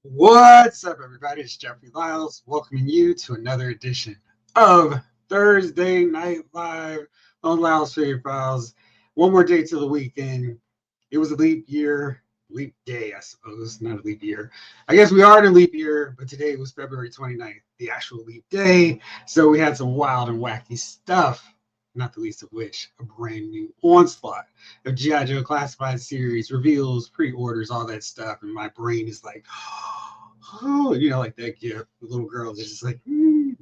What's up, everybody? It's Jeffrey Lyles welcoming you to another edition of Thursday Night Live on Lyles Figure Files. One more day to the weekend. It was a leap day, I suppose, not a leap year. I guess we are in a leap year, but today was February 29th, the actual leap day. So we had some wild and wacky stuff, not the least of which a brand new onslaught of G.I. Joe Classified series, reveals, pre-orders, all that stuff. And my brain is like, oh, like that gift. The little girls is just like,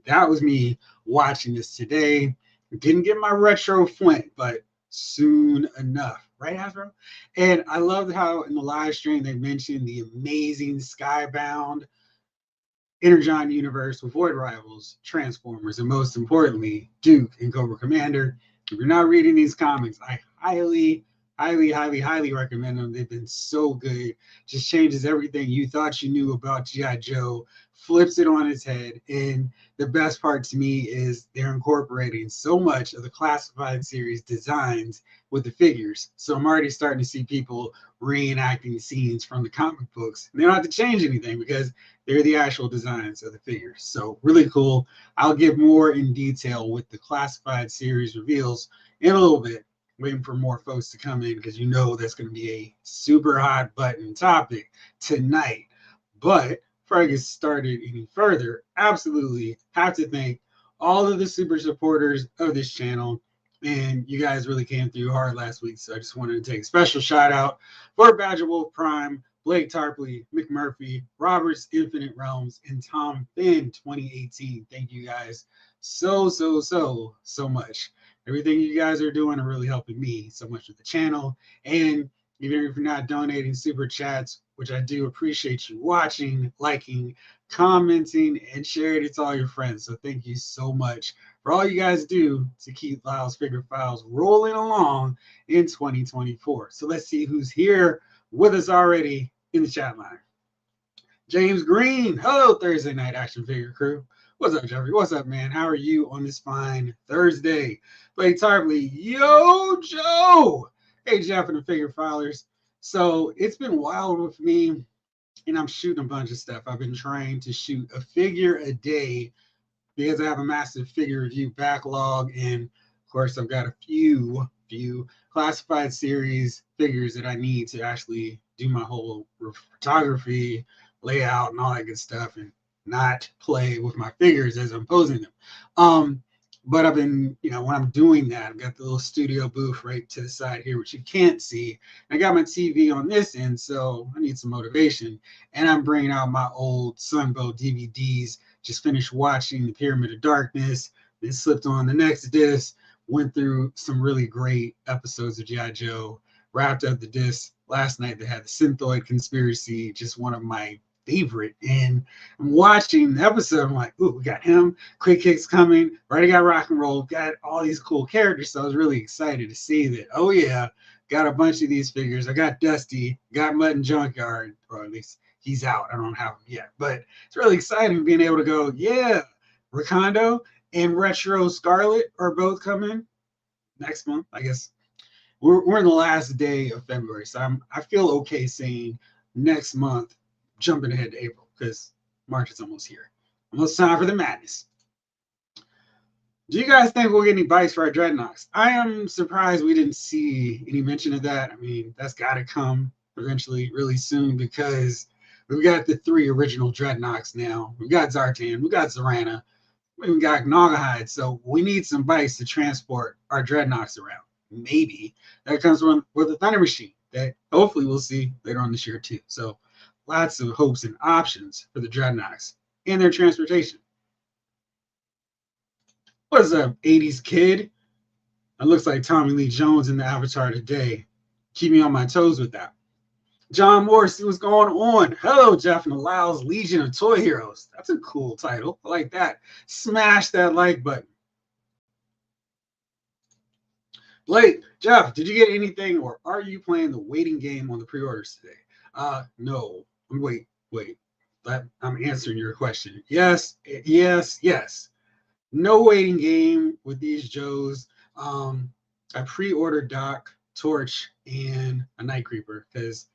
that was me watching this today. Didn't get my retro Flint, but soon enough, right, Hasbro? And I loved how in the live stream they mentioned the amazing Skybound Energon universe with Void Rivals, Transformers, and most importantly, Duke and Cobra Commander. If you're not reading these comics, I highly recommend them. They've been so good. Just changes everything you thought you knew about G.I. Joe, flips it on its head. And the best part to me is they're incorporating so much of the classified series designs with the figures. So I'm already starting to see people reenacting scenes from the comic books. And they don't have to change anything because they're the actual designs of the figures. So really cool. I'll give more in detail with the classified series reveals in a little bit. Waiting for more folks to come in because that's going to be a super hot button topic tonight. But before I get started any further, absolutely have to thank all of the super supporters of this channel. And you guys really came through hard last week. So I just wanted to take a special shout out for Badger Wolf Prime, Blake Tarpley, McMurphy, Roberts Infinite Realms, and Tom Finn 2018. Thank you guys so much. Everything you guys are doing are really helping me so much with the channel. And even if you're not donating super chats, which I do appreciate you watching, liking, commenting, and sharing it to all your friends. So thank you so much for all you guys do to keep Lyles Figure Files rolling along in 2024. So let's see who's here with us already in the chat line. James Green, hello, Thursday Night Action Figure Crew. What's up, Jeffrey? What's up, man? How are you on this fine Thursday? Blake Tarpley, yo, Joe. Hey, Jeff and the Figure Filers. So it's been wild with me, and I'm shooting a bunch of stuff. I've been trying to shoot a figure a day because I have a massive figure review backlog, and of course, I've got a few classified series figures that I need to actually do my whole photography, layout, and all that good stuff, and not play with my figures as I'm posing them. But I've been, when I'm doing that, I've got the little studio booth right to the side here, which you can't see. I got my TV on this end, so I need some motivation. And I'm bringing out my old Sunbow DVDs. Just finished watching The Pyramid of Darkness, then slipped on the next disc, went through some really great episodes of G.I. Joe, wrapped up the disc last night that had the Synthoid Conspiracy, just one of my favorite. And I'm watching the episode. I'm like, ooh, we got him. Quick Kick's coming. Already got Rock and Roll. Got all these cool characters. So I was really excited to see that. Oh yeah, got a bunch of these figures. I got Dusty. Got Mutt and Junkyard, or at least he's out. I don't have him yet, but it's really exciting being able to go. Yeah, Recondo and Retro Scarlet are both coming next month. I guess we're in the last day of February, so I feel okay saying next month, jumping ahead to April because March is almost here. Almost time for the madness. Do you guys think we'll get any bites for our Dreadnoks? I am surprised we didn't see any mention of that. I mean, that's got to come eventually, really soon, because we've got the 3 original Dreadnoks now. We've got Zartan, we've got Zorana, we've got Naugahyde. So we need some bites to transport our Dreadnoks around. Maybe that comes with a Thunder Machine that hopefully we'll see later on this year too. So lots of hopes and options for the Dreadnoks and their transportation. What's up, 80s kid? It looks like Tommy Lee Jones in the avatar today. Keep me on my toes with that. John Morris, what's going on? Hello, Jeff and the Lyles Legion of Toy Heroes. That's a cool title. I like that. Smash that like button. Blake, Jeff, did you get anything, or are you playing the waiting game on the pre-orders today? No. Wait. I'm answering your question. Yes. No waiting game with these Joes. I pre-ordered Doc, Torch, and a Night Creeper because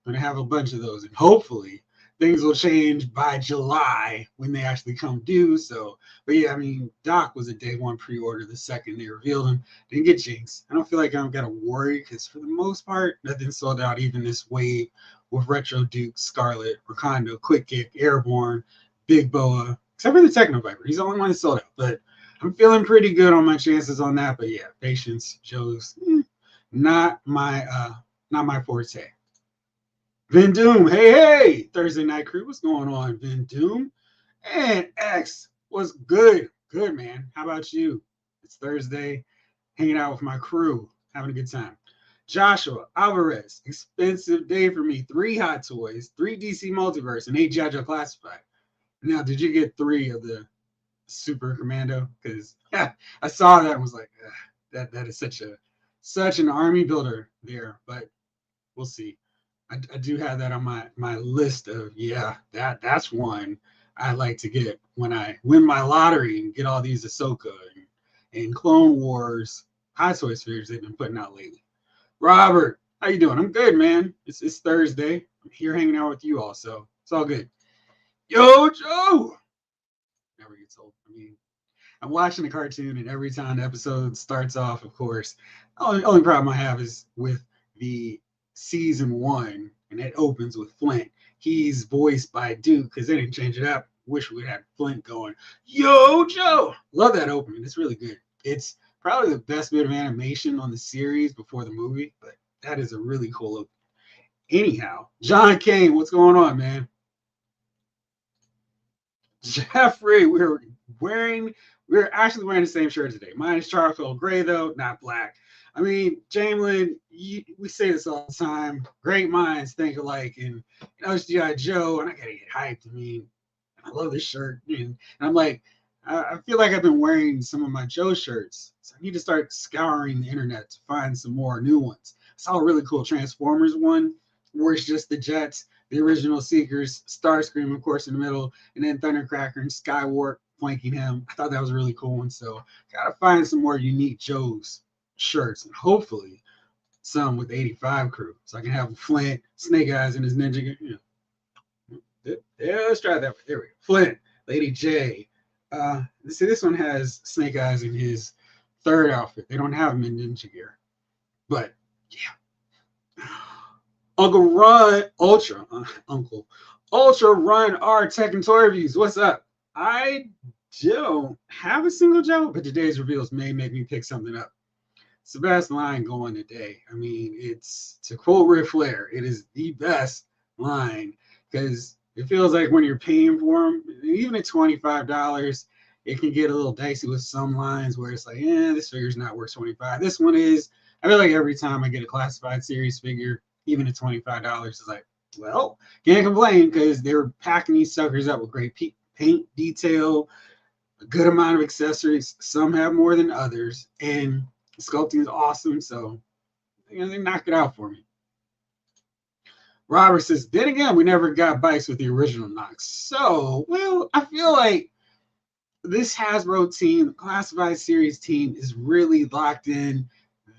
I'm going to have a bunch of those. And hopefully things will change by July when they actually come due. So, but yeah, I mean, Doc was a day one pre-order the second they revealed him. Didn't get Jinx. I don't feel like I'm gonna worry because for the most part, nothing sold out. Even this wave with Retro Duke, Scarlet, Rakondo, Quick Kick, Airborne, Big Boa, except for the Techno Viper. He's the only one that sold out. But I'm feeling pretty good on my chances on that. But yeah, patience, Joe's not my not my forte. Vin Doom, hey, Thursday Night Crew, what's going on, Vin Doom? And X, what's good? Good, man. How about you? It's Thursday, hanging out with my crew, having a good time. Joshua Alvarez, expensive day for me. 3 Hot Toys, 3 DC Multiverse, and 8 JoJo Classified. Now, did you get 3 of the Super Commando? Because I saw that and was like, that is such an army builder there, but we'll see. I do have that on my list of that's one I like to get when I win my lottery and get all these Ahsoka and Clone Wars Hot Toys figures they've been putting out lately. Robert, how you doing? I'm good, man. It's Thursday. I'm here hanging out with you all, so it's all good. Yo, Joe. Never gets old. I mean, I'm watching the cartoon, and every time the episode starts off, of course, only problem I have is with the season 1, and it opens with Flint. He's voiced by Duke because they didn't change it up. Wish we had Flint going, yo, Joe. Love that opening. It's really good. It's probably the best bit of animation on the series before the movie, but that is a really cool opening. Anyhow, John Kane, what's going on, man? Jeffrey, we're actually wearing the same shirt today. Mine is charcoal gray, though, not black. I mean, Jamelin, we say this all the time. Great minds think alike. And it's G.I. Joe, and I got to get hyped. I mean, I love this shirt. And I'm like, I feel like I've been wearing some of my Joe shirts. So I need to start scouring the internet to find some more new ones. I saw a really cool Transformers one where it's just the Jets, the original Seekers, Starscream, of course, in the middle, and then Thundercracker and Skywarp flanking him. I thought that was a really cool one. So gotta find some more unique Joes shirts and hopefully some with the 85 crew. So I can have Flint, Snake Eyes, and his ninja. Yeah, let's try that. There we go. Flint, Lady J. See, this one has Snake Eyes in his 3rd outfit. They don't have him in ninja gear. But yeah. Uncle Run Ultra, Uncle Ultra Run our Tech and Toy Reviews. What's up? I don't have a single joke, but today's reveals may make me pick something up. It's the best line going today. I mean, it's to quote Ric Flair, it is the best line because it feels like when you're paying for them, even at $25, it can get a little dicey with some lines where it's like, this figure's not worth $25. This one is. I feel like every time I get a classified series figure, even at $25, it's like, well, can't complain because they were packing these suckers up with great paint detail, a good amount of accessories. Some have more than others, and sculpting is awesome. So, they knock it out for me. Robert says, then again, we never got bikes with the original Nox. So, well, I feel like this Hasbro team, the classified series team, is really locked in.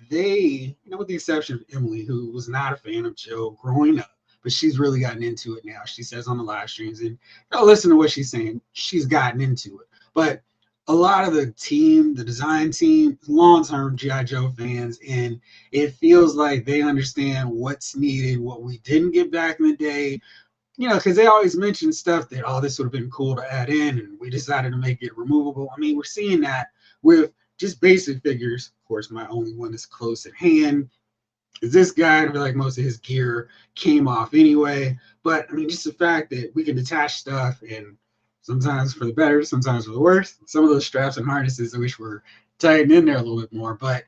They, with the exception of Emily, who was not a fan of Joe growing up, but she's really gotten into it now. She says on the live streams, and listen to what she's saying. She's gotten into it. But a lot of the team, the design team, long-term G.I. Joe fans, and it feels like they understand what's needed, what we didn't get back in the day, because they always mention stuff that, this would have been cool to add in, and we decided to make it removable. I mean, we're seeing that with just basic figures. Of course, my only one is close at hand is this guy. I feel like most of his gear came off anyway. But, I mean, just the fact that we can detach stuff, and sometimes for the better, sometimes for the worse. Some of those straps and harnesses I wish were tightened in there a little bit more. But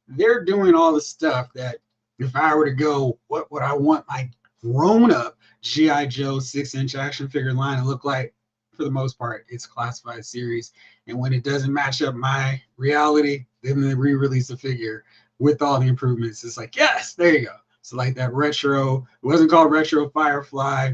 they're doing all the stuff that if I were to go, what would I want my grown-up G.I. Joe 6-inch action figure line to look like? For the most part, it's classified series. And when it doesn't match up my reality, then they re-release the figure with all the improvements. It's like, yes, there you go. So like that retro, it wasn't called Retro Firefly,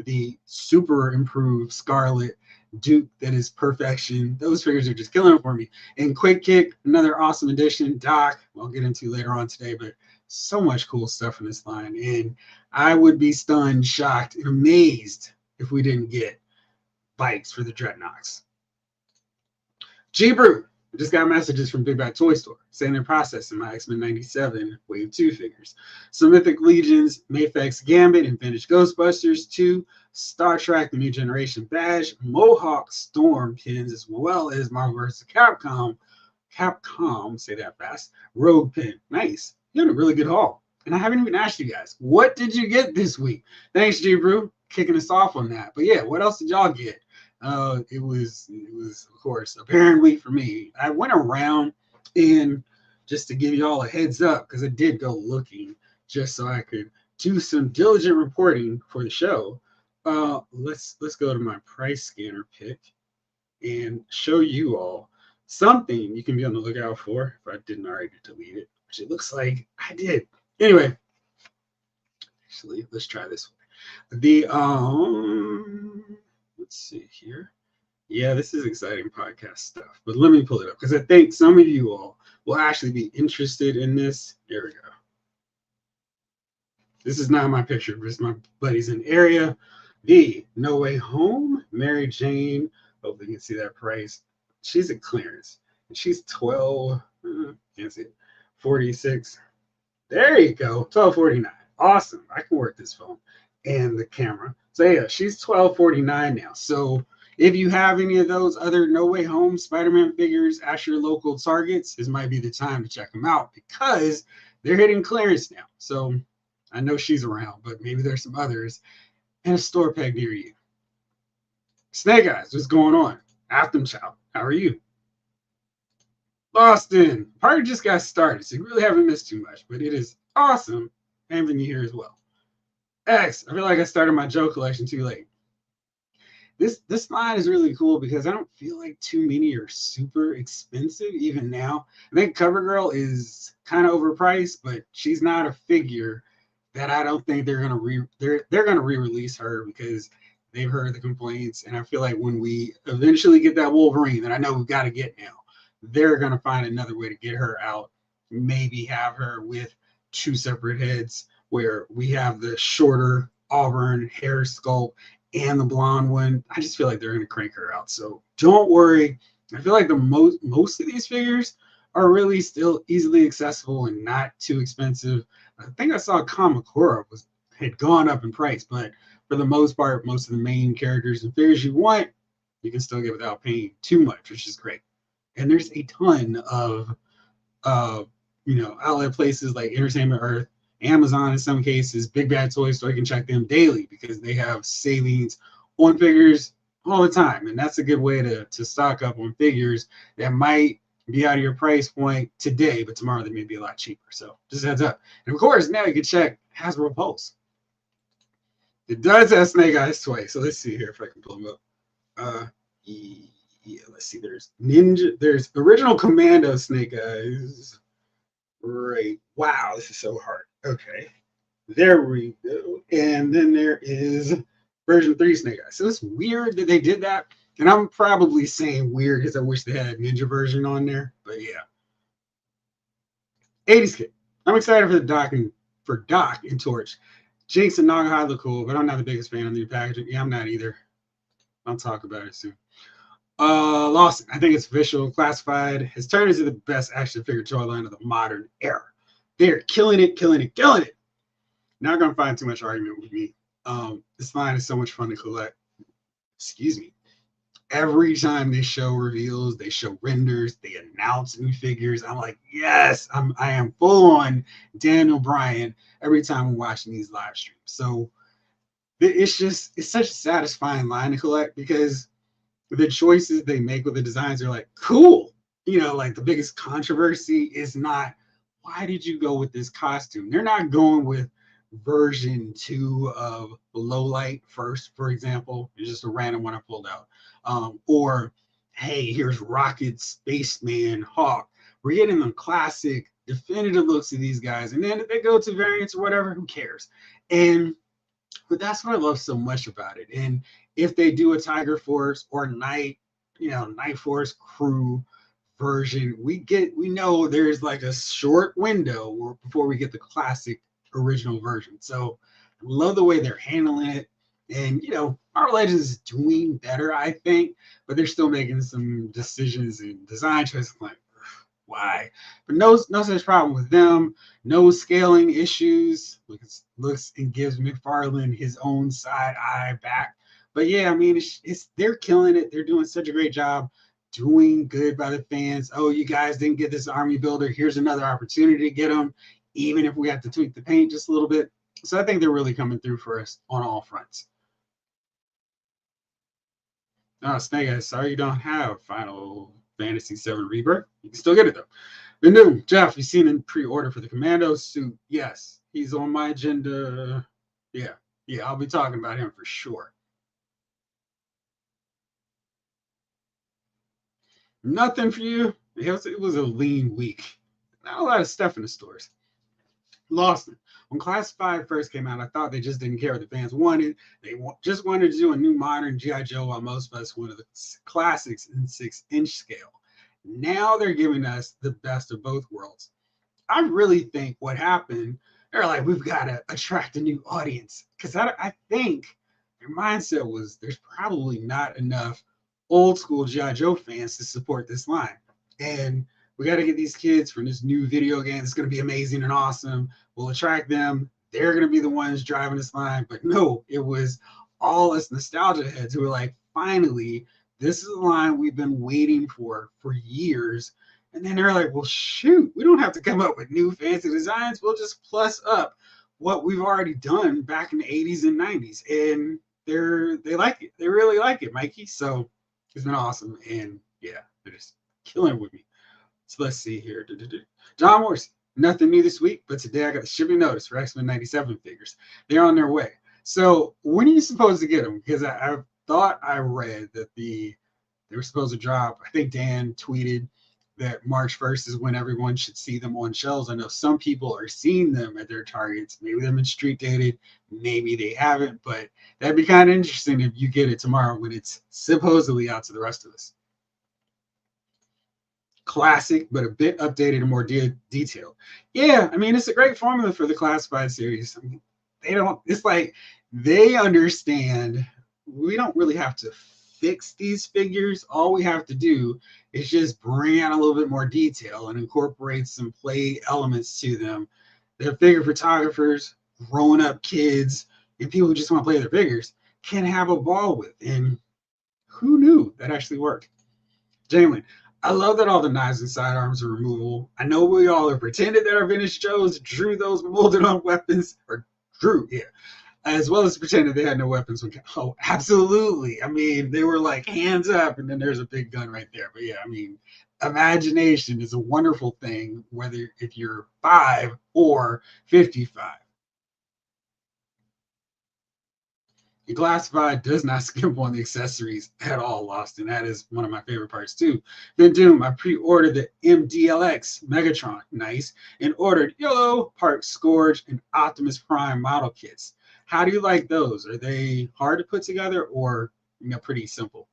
the super improved Scarlet Duke that is perfection. Those figures are just killing it for me. And Quick Kick, another awesome addition. Doc, I'll get into later on today, but so much cool stuff in this line. And I would be stunned, shocked, and amazed if we didn't get bikes for the Dreadnoks. G-Brew just got messages from Big Bad Toy Store saying they're processing my X-Men 97 Wave 2 figures. Some Mythic Legions, Mafex Gambit, and Vintage Ghostbusters 2, Star Trek The New Generation badge, Mohawk Storm pins, as well as Marvel vs. Capcom, say that fast, Rogue pin. Nice. You had a really good haul. And I haven't even asked you guys, what did you get this week? Thanks, G-Brew, kicking us off on that. But yeah, what else did y'all get? It was of course apparently for me. I went around and just to give y'all a heads up because I did go looking just so I could do some diligent reporting for the show. Let's go to my price scanner pick and show you all something you can be on the lookout for if I didn't already delete it, which it looks like I did. Anyway, actually, let's try this one. The let's see here. Yeah, this is exciting podcast stuff, but let me pull it up because I think some of you all will actually be interested in this. There we go. This is not my picture, but it's my buddies in the area. The No Way Home, Mary Jane. Hopefully you can see that price. She's at clearance. And she's 12, can't see it, 46. There you go, 12.49. Awesome. I can work this phone and the camera. So yeah, she's $12.49 now. So if you have any of those other No Way Home Spider-Man figures at your local Targets, this might be the time to check them out because they're hitting clearance now. So I know she's around, but maybe there's some others in a store peg near you. Snake Eyes, what's going on? Afton Chow, how are you? Boston, party just got started, so you really haven't missed too much, but it is awesome having you here as well. X, I feel like I started my Joe collection too late. This line is really cool because I don't feel like too many are super expensive even now. I think CoverGirl is kind of overpriced, but she's not a figure that I don't think they're gonna re-release her because they've heard the complaints, and I feel like when we eventually get that Wolverine that I know we've got to get now, they're gonna find another way to get her out. Maybe have her with two separate heads where we have the shorter auburn hair sculpt and the blonde one. I just feel like they're gonna crank her out. So don't worry. I feel like the most of these figures are really still easily accessible and not too expensive. I think I saw Kamakura had gone up in price, but for the most part, most of the main characters and figures you want, you can still get without paying too much, which is great. And there's a ton of outlet places like Entertainment Earth, Amazon in some cases, Big Bad Toy Store. You can check them daily because they have savings on figures all the time. And that's a good way to stock up on figures that might be out of your price point today, but tomorrow they may be a lot cheaper. So just heads up. And of course, now you can check Hasbro Pulse. It does have Snake Eyes twice. So let's see here if I can pull them up. Yeah, let's see. There's original Commando Snake Eyes. Right. Wow, this is so hard. Okay. There we go. And then there is version 3 Snake Eyes. So it's weird that they did that. And I'm probably saying weird because I wish they had a ninja version on there. But yeah. 80s kid. I'm excited for Doc and Torch. Jinx and Nagahide look cool, but I'm not the biggest fan of the new packaging. Yeah, I'm not either. I'll talk about it soon. Lawson, I think it's official, classified, has turned into the best action figure toy line of the modern era. They're killing it. Not gonna find too much argument with me. This line is so much fun to collect. Excuse me. Every time they show reveals, they show renders, they announce new figures. I'm like, yes, I am full on Daniel Bryan every time I'm watching these live streams. So it's such a satisfying line to collect because the choices they make with the designs are like, cool. Like the biggest controversy is not, why did you go with this costume? They're not going with version 2 of Low Light first, for example. It's just a random one I pulled out. Or, hey, here's Rocket, Spaceman, Hawk. We're getting the classic, definitive looks of these guys. And then if they go to variants or whatever, who cares? But that's what I love so much about it. And if they do a Tiger Force or Night Force crew version, we know there's like a short window before we get the classic original version. So I love the way they're handling it. And, Marvel Legends is doing better, I think, but they're still making some decisions and design choices like, why? But no such problem with them. No scaling issues. Looks and gives McFarlane his own side eye back. But yeah, I mean, it's they're killing it. They're doing such a great job, doing good by the fans. Oh, you guys didn't get this army builder. Here's another opportunity to get them, even if we have to tweak the paint just a little bit. So I think they're really coming through for us on all fronts. Oh, Snake Eyes, sorry you don't have Final Fantasy VII Rebirth. You can still get it though. The new Jeff, you seen in pre-order for the Commando suit? Yes, he's on my agenda. Yeah, yeah, I'll be talking about him for sure. Nothing for you. It was a lean week. Not a lot of stuff in the stores. Lost it. When Classified first came out, I thought they just didn't care what the fans wanted. They just wanted to do a new modern G.I. Joe, while most of us wanted the classics in 6-inch scale. Now they're giving us the best of both worlds. I really think what happened, they're like, we've got to attract a new audience. Because I think their mindset was there's probably not enough old school G.I. Joe fans to support this line. And we got to get these kids from this new video game. It's going to be amazing and awesome. We'll attract them. They're going to be the ones driving this line. But no, it was all us nostalgia heads who were like, finally, this is the line we've been waiting for years. And then they're like, well, shoot, we don't have to come up with new fancy designs. We'll just plus up what we've already done back in the 80s and 90s. And they like it. They really like it, Mikey. So it's been awesome. And yeah, they're just killing with me. So let's see here. John Morrison, nothing new this week, but today I got a shipping notice for X-Men 97 figures. They're on their way. So when are you supposed to get them? Because I thought I read that they were supposed to drop. I think Dan tweeted that March 1st is when everyone should see them on shelves. I know some people are seeing them at their targets. Maybe they've been street dated, maybe they haven't, but that'd be kind of interesting if you get it tomorrow when it's supposedly out to the rest of us. Classic, but a bit updated and more detailed. Yeah, I mean, it's a great formula for the classified series. I mean, it's like they understand we don't really have to fix these figures. All we have to do is just bring out a little bit more detail and incorporate some play elements to them. They're figure photographers, grown up kids, and people who just want to play their figures can have a ball with. And who knew that actually worked? Jalen, I love that all the knives and sidearms are removable. I know we all have pretended that our vintage Joes drew those molded on weapons, or drew, yeah, as well as pretended they had no weapons. Oh, absolutely. I mean, they were like hands up, and then there's a big gun right there. But yeah, I mean, imagination is a wonderful thing, whether if you're 5 or 55. And Classified does not skimp on the accessories at all, Lost, and that is one of my favorite parts too. Then Doom, I pre-ordered the MDLX Megatron, nice, and ordered Yellow, Park Scourge, and Optimus Prime model kits. How do you like those? Are they hard to put together or pretty simple?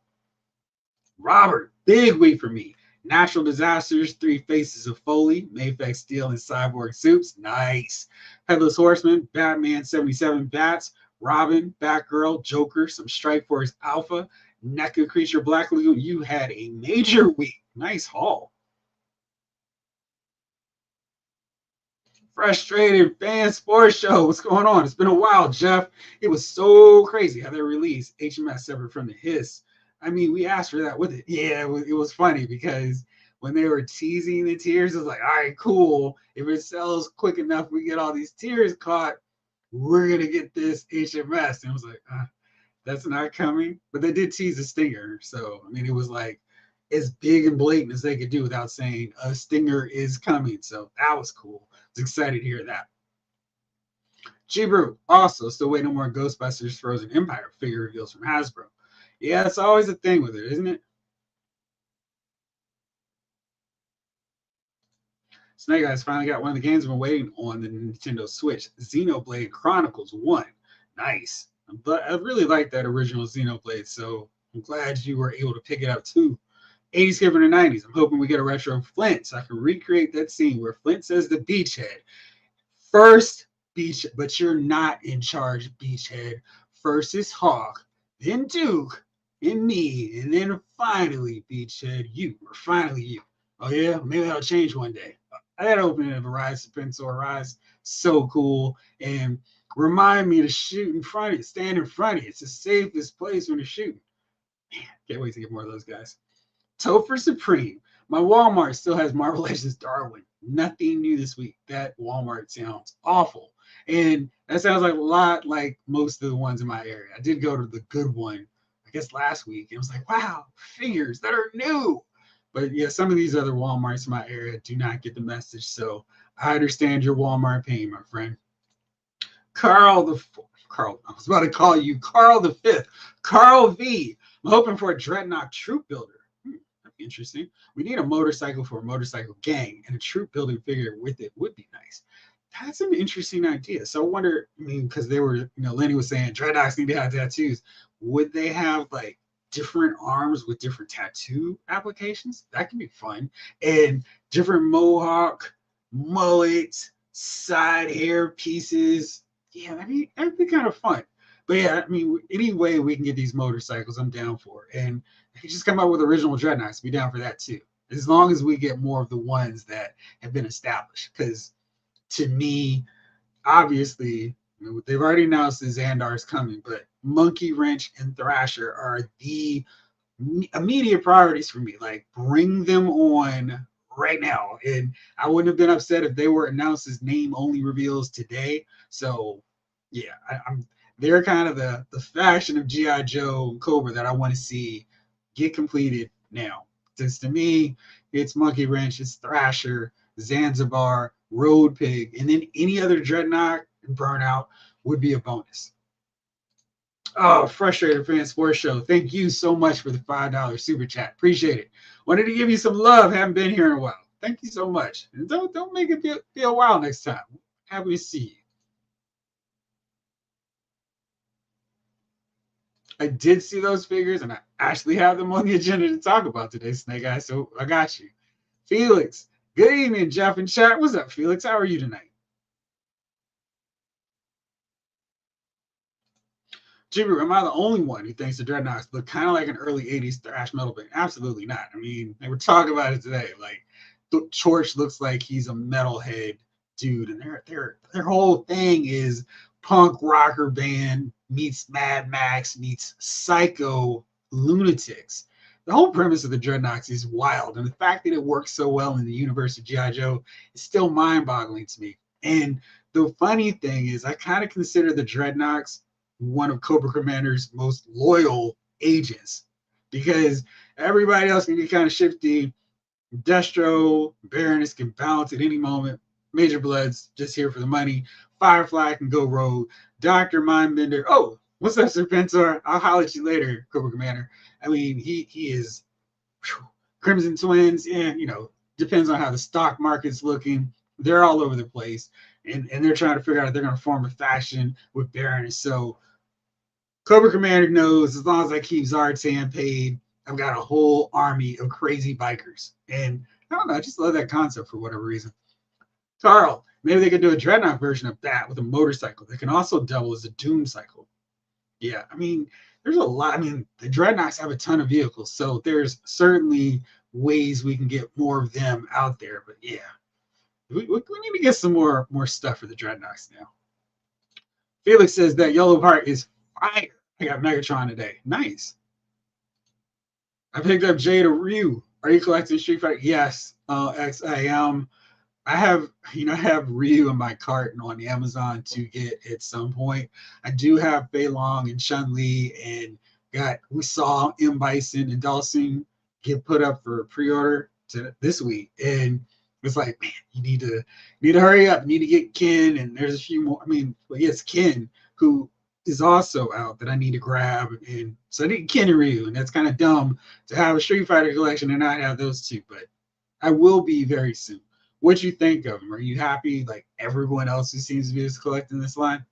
Robert, big week for me. Natural disasters, 3 faces of Foley, Mayflex Steel, and Cyborg suits. Nice. Headless Horseman, Batman 77 Bats, Robin, Batgirl, Joker, some Strike Force Alpha, NECA Creature Black Lagoon. You had a major week. Nice haul. Frustrated Fan Sports Show. What's going on? It's been a while, Jeff. It was so crazy how they released HMS separate from the Hiss. I mean, we asked for that with it. Yeah, it was funny because when they were teasing the tiers, it was like, all right, cool. If it sells quick enough, we get all these tiers caught. We're going to get this HMS. And it was like, that's not coming. But they did tease a Stinger. So, I mean, it was like as big and blatant as they could do without saying a Stinger is coming. So that was cool. I was excited to hear that. G-Brew, also still waiting on more Ghostbusters Frozen Empire figure reveals from Hasbro. Yeah, it's always a thing with it, isn't it? Snake Eyes finally got one of the games I've been waiting on the Nintendo Switch, Xenoblade Chronicles 1. Nice. But I really like that original Xenoblade, so I'm glad you were able to pick it up too. 80s skipping the 90s. I'm hoping we get a retro Flint so I can recreate that scene where Flint says the beachhead. First beach, but you're not in charge, beachhead. First is Hawk, then Duke, and me, and then finally, Beachhead, you, or finally you. Oh yeah, maybe that'll change one day. That opening of Arise Serpentor Rise, so cool. And remind me to shoot in front of it, stand in front of it. It's the safest place when you're shooting. Man, can't wait to get more of those guys. Topher Supreme. My Walmart still has Marvel Legends Darwin. Nothing new this week. That Walmart sounds awful. And that sounds like a lot like most of the ones in my area. I did go to the good one, I guess last week. It was like, wow, figures that are new. But yeah, some of these other Walmarts in my area do not get the message. So I understand your Walmart pain, my friend. Carl, I was about to call you Carl the Fifth. Carl V. I'm hoping for a Dreadnought troop builder. That'd be interesting. We need a motorcycle for a motorcycle gang, and a troop building figure with it would be nice. That's an interesting idea. So I wonder, I mean, because they were, Lenny was saying Dreadnoks need to have tattoos. Would they have like different arms with different tattoo applications? That could be fun. And different mohawk, mullet, side hair pieces. Yeah, that'd be kind of fun. But yeah, I mean, any way we can get these motorcycles, I'm down for. And you just come up with original Dreadnoks, be down for that too. As long as we get more of the ones that have been established. Because to me, obviously, they've already announced that Xandar's coming, but Monkey Wrench and Thrasher are the immediate priorities for me. Like, bring them on right now. And I wouldn't have been upset if they were announced as name only reveals today. So yeah, they're kind of the faction of G.I. Joe and Cobra that I want to see get completed now. Because to me, it's Monkey Wrench, it's Thrasher, Zanzibar, Road Pig, and then any other Dreadnought and Burnout would be a bonus. Oh, Frustrated Fan Sports Show. Thank you so much for the $5 super chat. Appreciate it. Wanted to give you some love. Haven't been here in a while. Thank you so much. And don't make it be a while next time. Happy to see you. I did see those figures, and I actually have them on the agenda to talk about today, Snake Eye. So I got you. Felix. Good evening, Jeff and chat. What's up, Felix? How are you tonight? Jimmy, am I the only one who thinks the Dreadnoks look kind of like an early 80s thrash metal band? Absolutely not. I mean, they were talking about it today. Like, Torch looks like he's a metalhead dude, and their whole thing is punk rocker band meets Mad Max meets psycho lunatics. The whole premise of the Dreadnoks is wild, and the fact that it works so well in the universe of G.I. Joe is still mind-boggling to me. And the funny thing is, I kind of consider the Dreadnoks one of Cobra Commander's most loyal agents, because everybody else can get kind of shifty. Destro, Baroness can bounce at any moment. Major Blood's just here for the money. Firefly can go rogue. Dr. Mindbender, oh, what's up, Serpentor? I'll holler at you later, Cobra Commander. I mean, he is Crimson Twins, and depends on how the stock market's looking. They're all over the place, and they're trying to figure out if they're going to form a faction with Baroness. So Cobra Commander knows as long as I keep Zartan paid, I've got a whole army of crazy bikers. And I don't know, I just love that concept for whatever reason. Carl, maybe they could do a Dreadnought version of that with a motorcycle that can also double as a Doom cycle. Yeah, I mean, there's a lot. I mean, the Dreadnoughts have a ton of vehicles, so there's certainly ways we can get more of them out there. But yeah, we need to get some more stuff for the Dreadnoughts now. Felix says that Yellow Heart is fire. I got Megatron today. Nice. I picked up Jada Ryu. Are you collecting Street Fighter? Yes, X, I am. I have Ryu in my cart and on Amazon to get at some point. I do have Fei Long and Chun Li, and we saw M Bison and Dawson get put up for pre-order this week, and it's like, man, you need to hurry up. You need to get Ken, and there's a few more. I mean, yes, Ken, who is also out that I need to grab, and so I need Ken and Ryu, and that's kind of dumb to have a Street Fighter collection and not have those two, but I will be very soon. What you think of them? Are you happy like everyone else who seems to be collecting this line?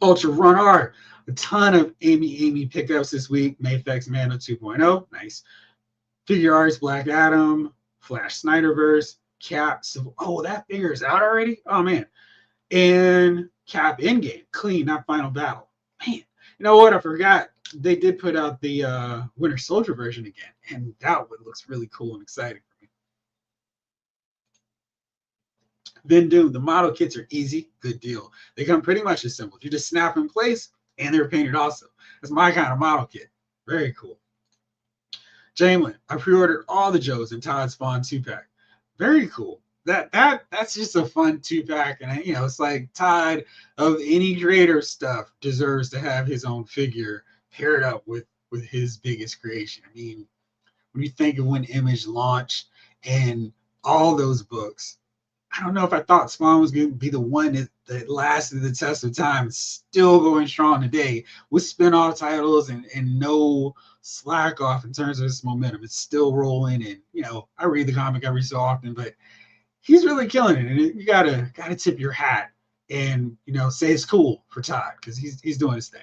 Ultra Run Art, a ton of Amy pickups this week. Mayfex Mano 2.0, nice. Figure Arts, Black Adam, Flash Snyderverse, Cap. Oh, that figure is out already? Oh man. And Cap Endgame, clean, not Final Battle. Man, you know what? I forgot they did put out the Winter Soldier version again, and that one looks really cool and exciting for me. Then Doom, the model kits are easy, good deal. They come pretty much assembled. You just snap in place, and they're painted also. That's my kind of model kit. Very cool. Jamelin, I pre-ordered all the Joes and Todd Spawn 2-pack. Very cool. That's just a fun 2-pack, and it's like Todd of any creator stuff deserves to have his own figure paired up with his biggest creation. I mean, when you think of when Image launched and all those books, I don't know if I thought Spawn was going to be the one that lasted the test of time. It's still going strong today with spin-off titles and no slack off in terms of its momentum. It's still rolling, and I read the comic every so often, but he's really killing it. And you gotta tip your hat and say it's cool for Todd because he's doing his thing.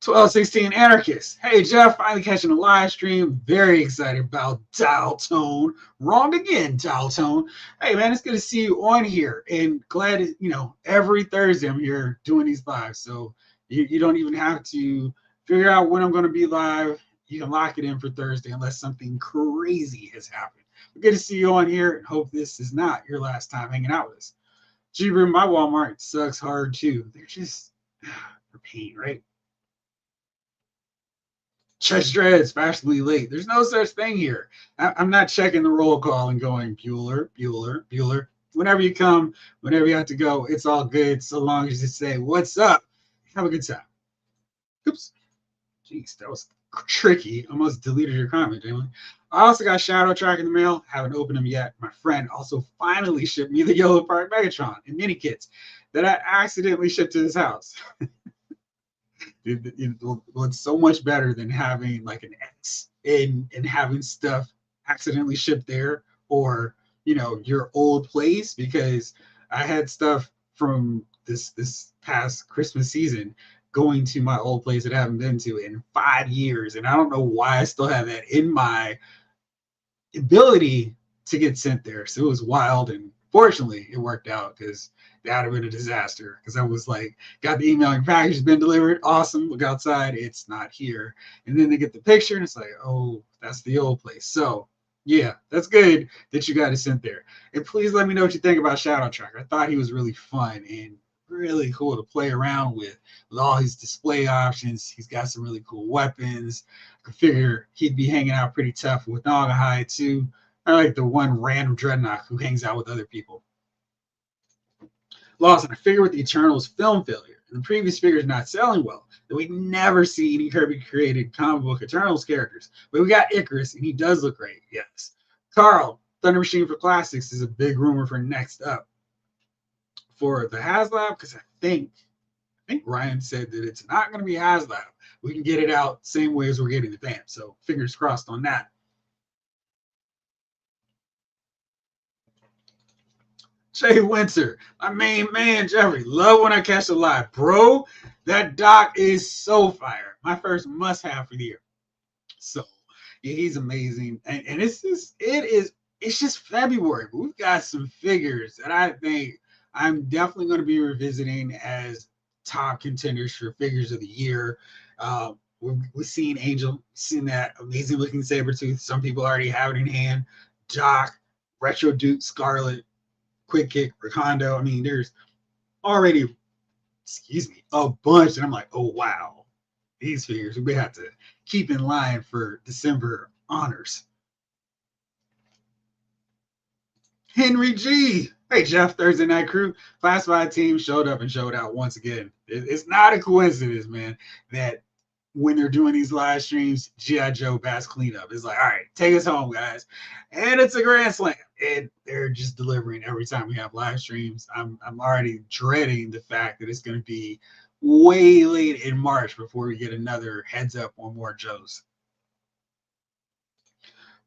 1216 Anarchist. Hey, Jeff, finally catching a live stream. Very excited about Dial Tone. Wrong again, Dial Tone. Hey, man, it's good to see you on here. And glad, every Thursday I'm here doing these lives. So you don't even have to figure out when I'm going to be live. You can lock it in for Thursday unless something crazy has happened. But good to see you on here and hope this is not your last time hanging out with us. G-Room, my Walmart sucks hard too. They're just for pain, right? Judge Dredd's fashionably late. There's no such thing here. I'm not checking the roll call and going Bueller, Bueller, Bueller. Whenever you come, whenever you have to go, it's all good so long as you say, what's up? Have a good time. Oops. Jeez, that was tricky. Almost deleted your comment, Jamie. I also got Shadow Track in the mail. Haven't opened them yet. My friend also finally shipped me the Yellow Park Megatron and mini kits that I accidentally shipped to his house. It's so much better than having like an X and having stuff accidentally shipped there, or your old place, because I had stuff from this past Christmas season going to my old place that I haven't been to in 5 years, and I don't know why I still have that in my ability to get sent there. So it was wild, and fortunately it worked out because that would have been a disaster, because I was like, got the email, your package has been delivered, awesome, look outside, it's not here. And then they get the picture and it's like, oh, that's the old place. So yeah, that's good that you got it sent there. And please let me know what you think about Shadow Tracker. I thought he was really fun and really cool to play around with all his display options. He's got some really cool weapons. I could figure he'd be hanging out pretty tough with Naugahyde too. I like the one random Dreadnok who hangs out with other people. Lawson, I figure with the Eternals film failure and the previous figures not selling well, that we never see any Kirby created comic book Eternals characters. But we got Icarus, and he does look great, yes. Carl, Thunder Machine for Classics is a big rumor for next up. For the HasLab, because I think Ryan said that it's not going to be HasLab. We can get it out same way as we're getting the Vamp. So fingers crossed on that. Jay Winter, my main man, Jeffrey. Love when I catch a live. Bro, that doc is so fire. My first must-have for the year. So, yeah, he's amazing. And it's just February. But we've got some figures that I think I'm definitely going to be revisiting as top contenders for figures of the year. We've seen Angel, seen that amazing looking Sabretooth. Some people already have it in hand. Doc, Retro Duke, Scarlet, Quick Kick, Recondo. I mean, there's already, a bunch. And I'm like, oh, wow. These figures, we have to keep in line for December honors. Henry G. Hey, Jeff, Thursday Night Crew. Classified team showed up and showed out once again. It's not a coincidence, man, that when they're doing these live streams, G.I. Joe Bass Cleanup is like, all right, take us home, guys. And it's a grand slam. And they're just delivering every time we have live streams. I'm already dreading the fact that it's going to be way late in March before we get another heads up on more Joes.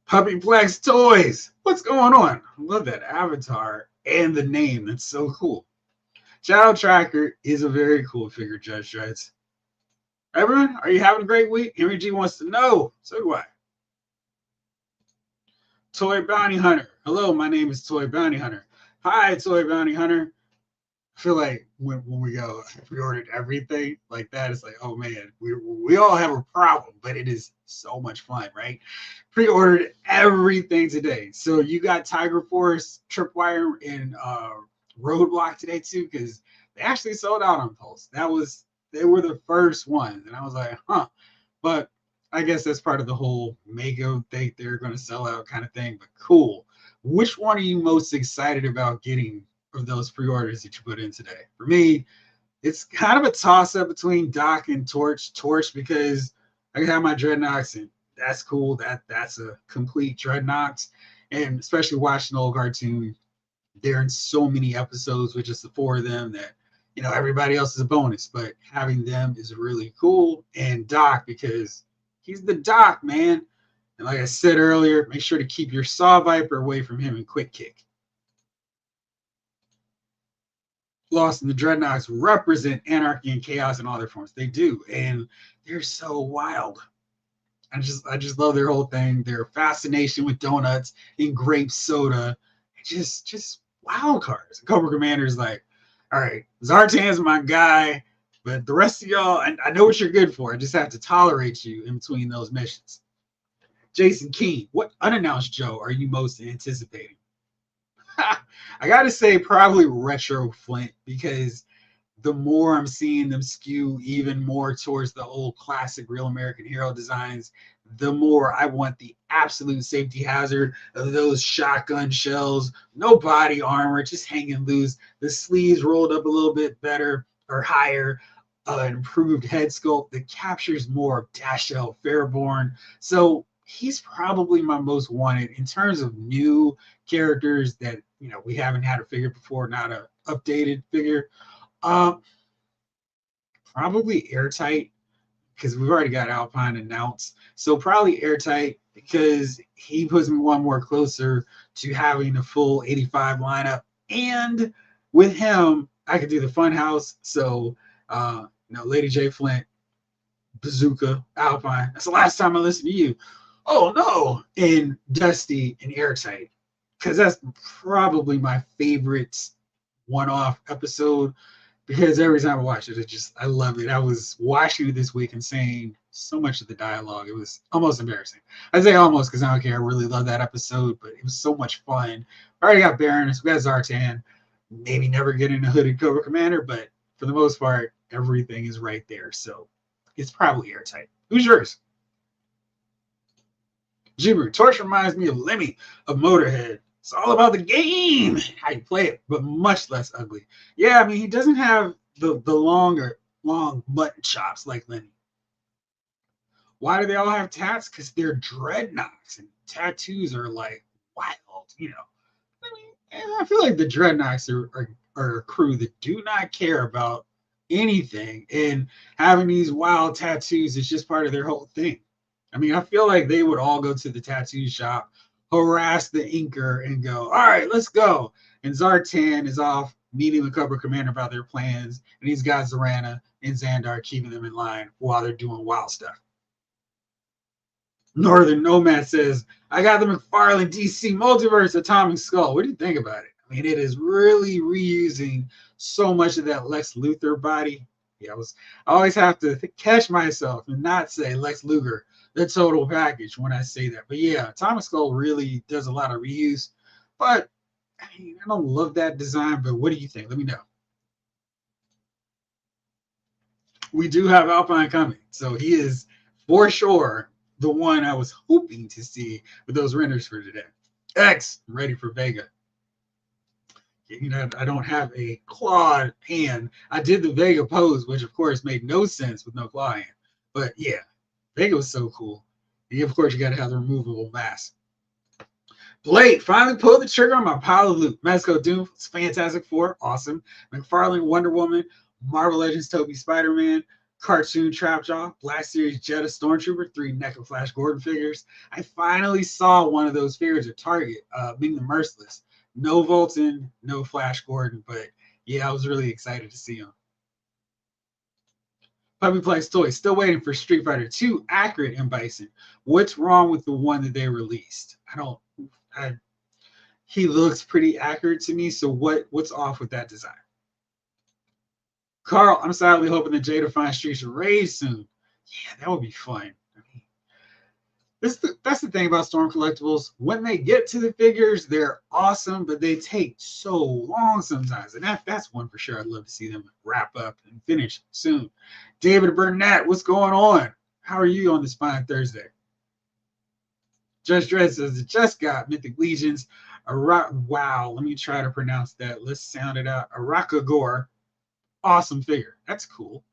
Puppyplex Toys. What's going on? I love that avatar and the name. That's so cool. Shadow Tracker is a very cool figure, Judge Dreads. Everyone, are you having a great week? Henry G wants to know. So do I. Toy Bounty Hunter. Hello, my name is Toy Bounty Hunter. Hi, Toy Bounty Hunter. I feel like when we go, we ordered everything like that. It's like, oh man, we all have a problem, but it is so much fun, right? Pre-ordered everything today. So you got Tiger Force, Tripwire, and Roadblock today too, because they actually sold out on Pulse. They were the first ones, and I was like, huh. But I guess that's part of the whole Mako think they're going to sell out kind of thing. But cool. Which one are you most excited about getting of those pre-orders that you put in today? For me, it's kind of a toss-up between Doc and Torch. Torch because I have my Dreadnoks and that's cool. That's a complete Dreadnoks. And especially watching the old cartoon, they're in so many episodes with just the four of them that everybody else is a bonus, but having them is really cool. And Doc because he's the Doc, man. And like I said earlier, make sure to keep your Saw Viper away from him and Quick Kick. Lost and the Dreadnoks represent anarchy and chaos in all their forms. They do, and they're so wild. I just love their whole thing. Their fascination with donuts and grape soda. Just wild cards. Cobra Commander's like, all right, Zartan's my guy, but the rest of y'all, I know what you're good for. I just have to tolerate you in between those missions. Jason King, what unannounced Joe are you most anticipating? I gotta say, probably Retro Flint because the more I'm seeing them skew even more towards the old classic Real American Hero designs, the more I want the absolute safety hazard of those shotgun shells, no body armor, just hanging loose, the sleeves rolled up a little bit better or higher, improved head sculpt that captures more of Dashel Fairborn. So he's probably my most wanted in terms of new characters that we haven't had a figure before, not a updated figure. Um, Probably Airtight because we've already got Alpine announced. So probably Airtight because he puts me one more closer to having a full 85 lineup. And with him, I could do the Funhouse. So, Lady J Flint, Bazooka, Alpine. That's the last time I listened to you. Oh no, and Dusty and Airtight because that's probably my favorite one-off episode because every time I watch it, I love it. I was watching it this week and saying so much of the dialogue. It was almost embarrassing. I say almost because I don't care. I really love that episode, but it was so much fun. I already got Baroness, we got Zartan, maybe never getting a hooded Cobra Commander, but for the most part, everything is right there. So it's probably Airtight. Who's yours? Jibber, Torch reminds me of Lemmy of Motorhead. It's all about the game, how you play it, but much less ugly. Yeah, I mean, he doesn't have the long mutton chops like Lenny. Why do they all have tats? Because they're Dreadnoks, and tattoos are like wild. I mean, I feel like the Dreadnoks are a crew that do not care about anything, and having these wild tattoos is just part of their whole thing. I mean, I feel like they would all go to the tattoo shop, harass the inker, and go, all right, let's go. And Zartan is off meeting the Cobra Commander about their plans, and he's got Zorana and Xandar keeping them in line while they're doing wild stuff. Northern Nomad says, I got the McFarlane DC Multiverse Atomic Skull. What do you think about it? I mean, it is really reusing so much of that Lex Luthor body. Yeah, I always have to catch myself and not say Lex Luger, the total package when I say that. But yeah, Atomic Skull really does a lot of reuse. But I mean, I don't love that design, but what do you think? Let me know. We do have Alpine coming, so he is for sure the one I was hoping to see with those renders for today. X, I'm ready for Vega. I don't have a clawed hand. I did the Vega pose, which of course made no sense with no claw hand. But yeah, Vega was so cool. And of course, you got to have the removable mask. Blade finally pulled the trigger on my pile of loot. Mezco Doom, Fantastic Four, awesome. McFarlane Wonder Woman, Marvel Legends Toby Spider-Man, Cartoon Trapjaw, Black Series Jetta Stormtrooper, 3 NECA Flash Gordon figures. I finally saw one of those figures at Target, being the Merciless. No Volton, no Flash Gordon, but yeah, I was really excited to see him. Puppy Plex Toys, still waiting for Street Fighter 2 Accurate and Bison. What's wrong with the one that they released? He looks pretty accurate to me, so what's off with that design? Carl, I'm sadly hoping that Jada finds Streets of Rage soon. Yeah, that would be fun. I mean, that's the thing about Storm Collectibles. When they get to the figures, they're awesome, but they take so long sometimes. And that's one for sure. I'd love to see them wrap up and finish soon. David Burnett, what's going on? How are you on this fine Thursday? Judge Dredd says, just got Mythic Legions. Wow, let me try to pronounce that. Let's sound it out. Arakagor. Awesome figure. That's cool.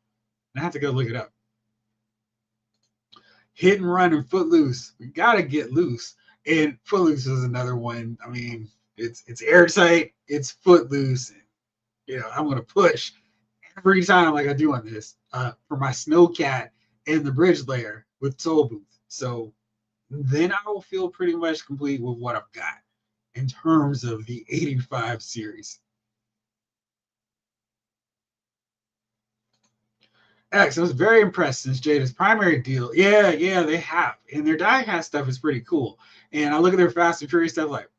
I have to go look it up. Hit and Run and Footloose. We gotta get loose. And Footloose is another one. I mean, it's airtight, it's Footloose. And, you know, I'm gonna push every time like I do on this for my Snowcat and the bridge layer with Toll Booth. So then I will feel pretty much complete with what I've got in terms of the 85 series. X, I was very impressed since Jada's primary deal. Yeah, they have. And their die-cast stuff is pretty cool. And I look at their Fast and Furious stuff like,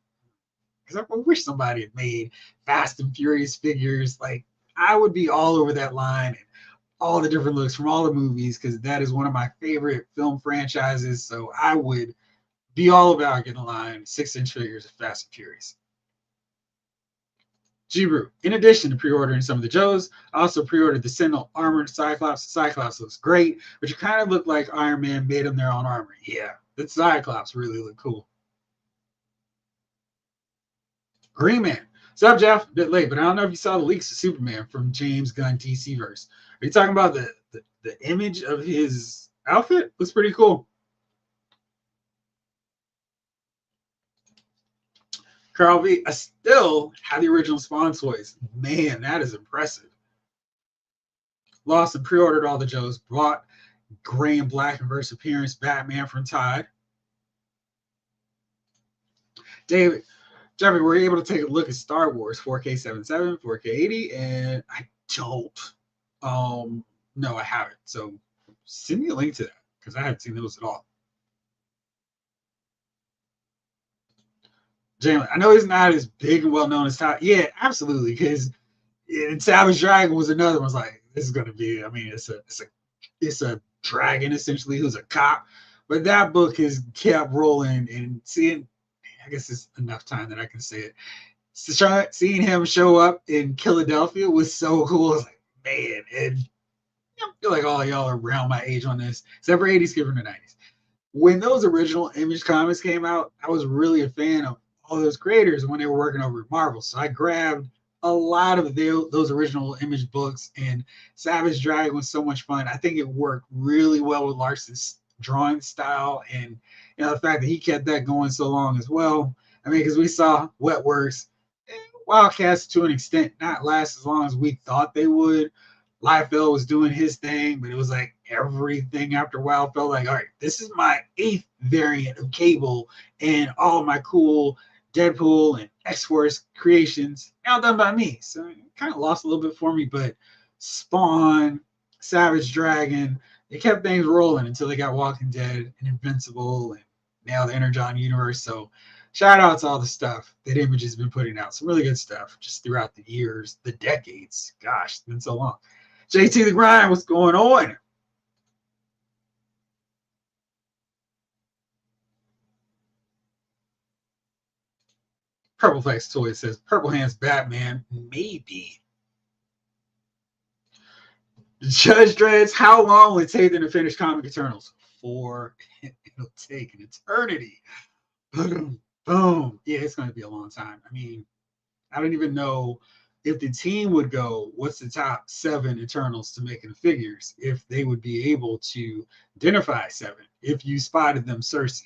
because I wish somebody had made Fast and Furious figures. Like, I would be all over that line and all the different looks from all the movies, because that is one of my favorite film franchises. So I would be all about getting a line 6-inch figures of Fast and Furious. Jibru. In addition to pre-ordering some of the Joes, I also pre-ordered the Sentinel Armored Cyclops. The Cyclops looks great, but you kind of look like Iron Man made them their own armor. Yeah, the Cyclops really look cool. Green Man. What's up, Jeff? A bit late, but I don't know if you saw the leaks of Superman from James Gunn DC Verse. Are you talking about the image of his outfit? Looks pretty cool. Carl V, I still have the original Spawn toys. Man, that is impressive. Lost and pre-ordered all the Joes. Bought gray and black inverse appearance Batman from Tide. David, Jeffrey, were you able to take a look at Star Wars 4K 77, 4K 80? And I don't. No, I haven't. So send me a link to that, because I haven't seen those at all. Jalen, I know he's not as big and well known as Todd. Yeah, absolutely. Because Savage Dragon was another one. Was like, this is gonna be. I mean, it's a dragon essentially who's a cop. But that book has kept rolling and seeing. I guess it's enough time that I can say it. Seeing him show up in Philadelphia was so cool. I was like, man, and I feel like all of y'all are around my age on this, except for 80s, given the 90s. When those original Image comics came out, I was really a fan of all those creators when they were working over at Marvel. So I grabbed a lot of those original Image books, and Savage Dragon was so much fun. I think it worked really well with Larson's drawing style, and the fact that he kept that going so long as well. I mean, because we saw Wetworks, Wildcats to an extent not last as long as we thought they would. Liefeld was doing his thing, but it was like everything after a while felt like, all right, this is my 8th variant of Cable, and all of my cool Deadpool and X-Force creations now done by me. So it kind of lost a little bit for me, but Spawn, Savage Dragon, they kept things rolling until they got Walking Dead and Invincible and now the Energon universe. So shout out to all the stuff that Image has been putting out. Some really good stuff just throughout the years, the decades. Gosh, it's been so long. JT the Grind, what's going on? Purple Flex Toy says Purple Hands Batman, maybe. Judge Dreads, how long will it take them to finish Comic Eternals? It'll take an eternity. Boom, boom. Yeah, it's going to be a long time. I mean, I don't even know if the team would go, what's the top 7 Eternals to make in figures, if they would be able to identify 7, if you spotted them Cersei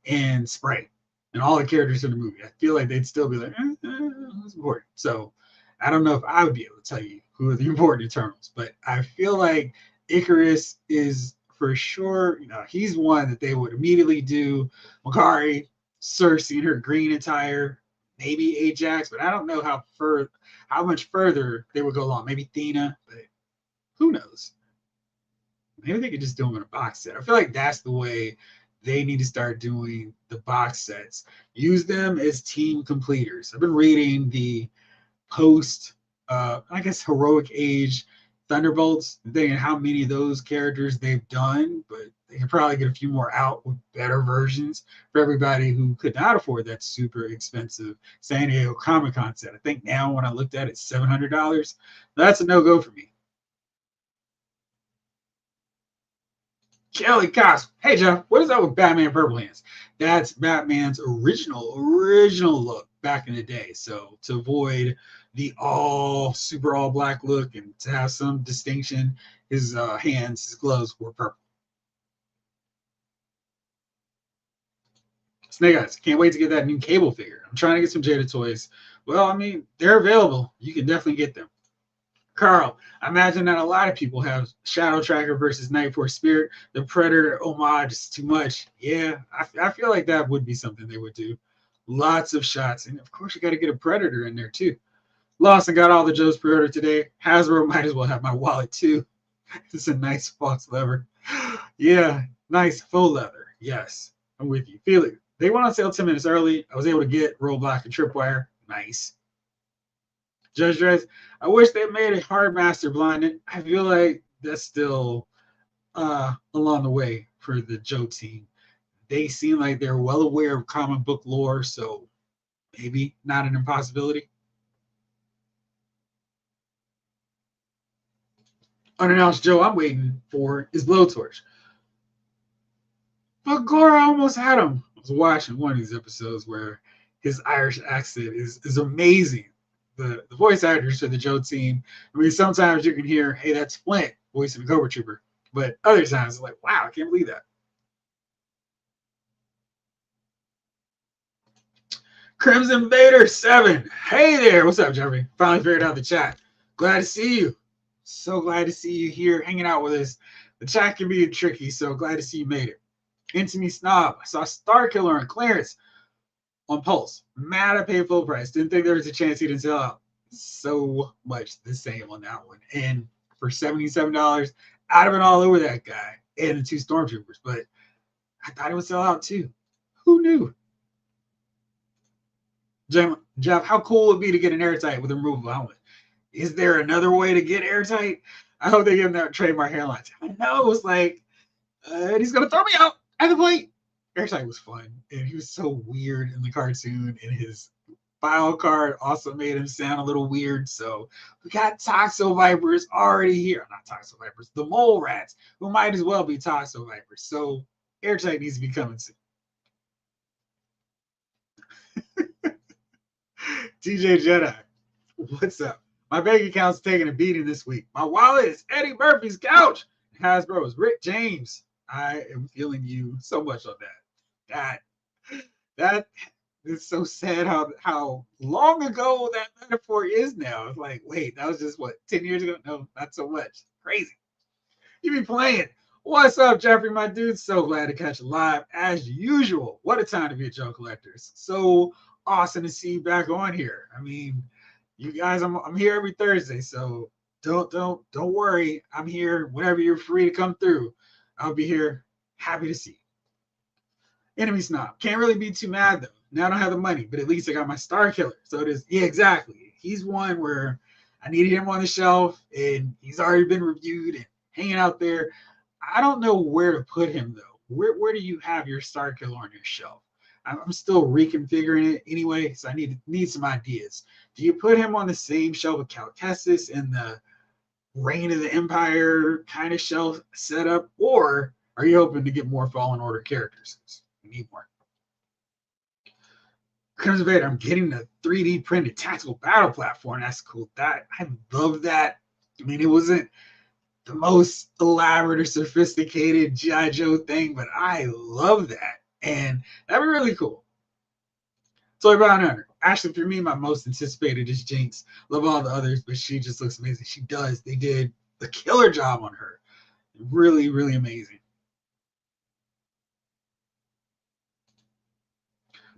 and Spray and all the characters in the movie. I feel like they'd still be like, who's important? So I don't know if I would be able to tell you who are the important Eternals, but I feel like Icarus is for sure, he's one that they would immediately do. Makari, Cersei in her green attire, maybe Ajax, but I don't know how much further they would go along. Maybe Thena, but who knows? Maybe they could just do them in a box set. I feel like that's the way they need to start doing the box sets. Use them as team completers. I've been reading the post, I guess, Heroic Age Thunderbolts, thinking how many of those characters they've done, but they could probably get a few more out with better versions for everybody who could not afford that super expensive San Diego Comic Con set. I think now when I looked at it, $700. That's a no-go for me. Kelly Cox. Hey, Jeff, what is up with Batman Purple Hands? That's Batman's original look back in the day. So to avoid the super all black look and to have some distinction, his hands, his gloves were purple. Snake Eyes, can't wait to get that new Cable figure. I'm trying to get some Jada toys. Well, I mean, they're available. You can definitely get them. Carl, I imagine that a lot of people have Shadow Tracker versus Night Force Spirit. The Predator homage is too much. Yeah, I feel like that would be something they would do. Lots of shots. And of course, you got to get a Predator in there too. Lost and got all the Joe's pre-order today. Hasbro might as well have my wallet too. It's a nice false leather. Yeah, nice full leather. Yes, I'm with you. Feel it. They went on sale 10 minutes early. I was able to get Roadblock and Tripwire. Nice. Judge Dredd, I wish they made a hard master blinded. I feel like that's still along the way for the Joe team. They seem like they're well aware of comic book lore, so maybe not an impossibility. Unannounced Joe I'm waiting for is Blowtorch. But Gora almost had him. I was watching one of these episodes where his Irish accent is amazing. The voice actors for the Joe team. I mean, sometimes you can hear, hey, that's Flint voicing the Cobra Trooper. But other times it's like, wow, I can't believe that. Crimson Vader 7. Hey there. What's up, Jeffrey? Finally figured out the chat. Glad to see you. So glad to see you here hanging out with us. The chat can be tricky, so glad to see you made it. Into Me Snob. I saw Starkiller on clearance on Pulse. Mad I paid full price. Didn't think there was a chance he didn't sell out. So much the same on that one. And for $77, I'd have been all over that guy and the two Stormtroopers. But I thought it would sell out too. Who knew? Jeff, how cool would it be to get an airtight with a removable helmet? Is there another way to get airtight? I hope they give him that trademark hairline. I know, it's like, he's going to throw me out at the plate. Airtight was fun, and he was so weird in the cartoon, and his file card also made him sound a little weird. So we got Toxo Vipers already here. Not Toxo Vipers, the Mole Rats, who might as well be Toxo Vipers. So Airtight needs to be coming soon. TJ Jedi, what's up? My bank account's taking a beating this week. My wallet is Eddie Murphy's couch. Hasbro is Rick James. I am feeling you so much on that. That is so sad how long ago that metaphor is now. It's like, wait, that was just what, 10 years ago? No, not so much. Crazy. You be playing. What's up, Jeffrey, my dude? So glad to catch you live as usual. What a time to be a Joe Collectors. So awesome to see you back on here. I mean, you guys, I'm here every Thursday, so don't worry. I'm here whenever you're free to come through. I'll be here. Happy to see you. Enemy Snob. Can't really be too mad though. Now I don't have the money, but at least I got my Star Killer. So it is, yeah, exactly. He's one where I needed him on the shelf, and he's already been reviewed and hanging out there. I don't know where to put him though. Where do you have your Star Killer on your shelf? I'm still reconfiguring it anyway, so I need some ideas. Do you put him on the same shelf with Cal Kestis and the Reign of the Empire kind of shelf setup, or are you hoping to get more Fallen Order characters? We need more. Crimson Vader, I'm getting the 3D printed tactical battle platform. That's cool. I love that. I mean, it wasn't the most elaborate or sophisticated G.I. Joe thing, but I love that. And that'd be really cool. Toy Brown Hunter. Actually, for me, my most anticipated is Jinx. Love all the others, but she just looks amazing. She does. They did a killer job on her. Really, really amazing.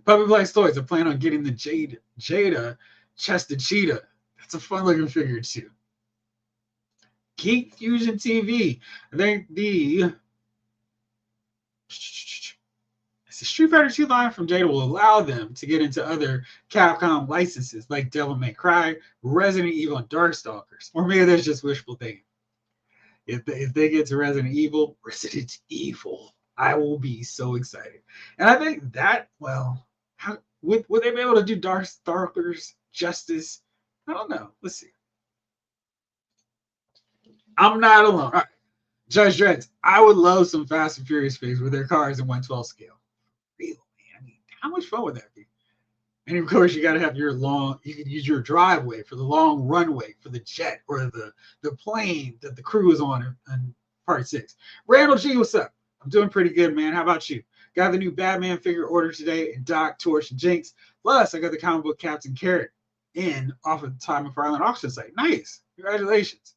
Puppy Black's Toys. I plan on getting the Jada Chested Cheetah. That's a fun looking figure too. Geek Fusion TV. I think the Street Fighter 2 line from Jada will allow them to get into other Capcom licenses like Devil May Cry, Resident Evil, and Darkstalkers. Or maybe there's just wishful thinking. If they get to Resident Evil, I will be so excited. And I think that, well, how would they be able to do Darker's justice? I don't know. Let's see. I'm not alone. All right. Judge Dredd, I would love some Fast and Furious figs with their cars in 1/12 scale. Real, man. I mean, how much fun would that be? And of course, you got to have your long. You can use your driveway for the long runway for the jet or the plane that the crew is on in Part 6. Randall G, what's up? I'm doing pretty good, man. How about you? Got the new Batman figure ordered today, and Doc, Torch, and Jinx. Plus, I got the comic book Captain Carrot in off of the Todd McFarlane auction site. Nice. Congratulations.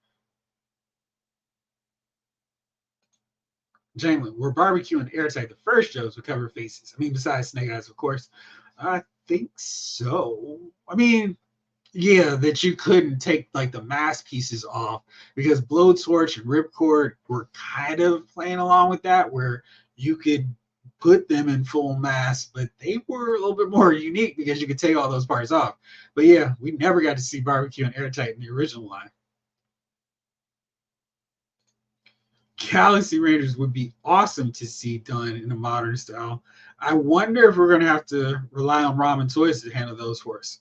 Jalen, we're barbecuing airtight. The first shows would cover faces. I mean, besides Snake Eyes, of course. I think so. I mean, yeah, that you couldn't take like the mask pieces off because Blowtorch and Ripcord were kind of playing along with that, where you could put them in full mask, but they were a little bit more unique because you could take all those parts off. But yeah, we never got to see barbecue and airtight in the original line. Galaxy Rangers would be awesome to see done in a modern style. I wonder if we're going to have to rely on Ramen Toys to handle those for us.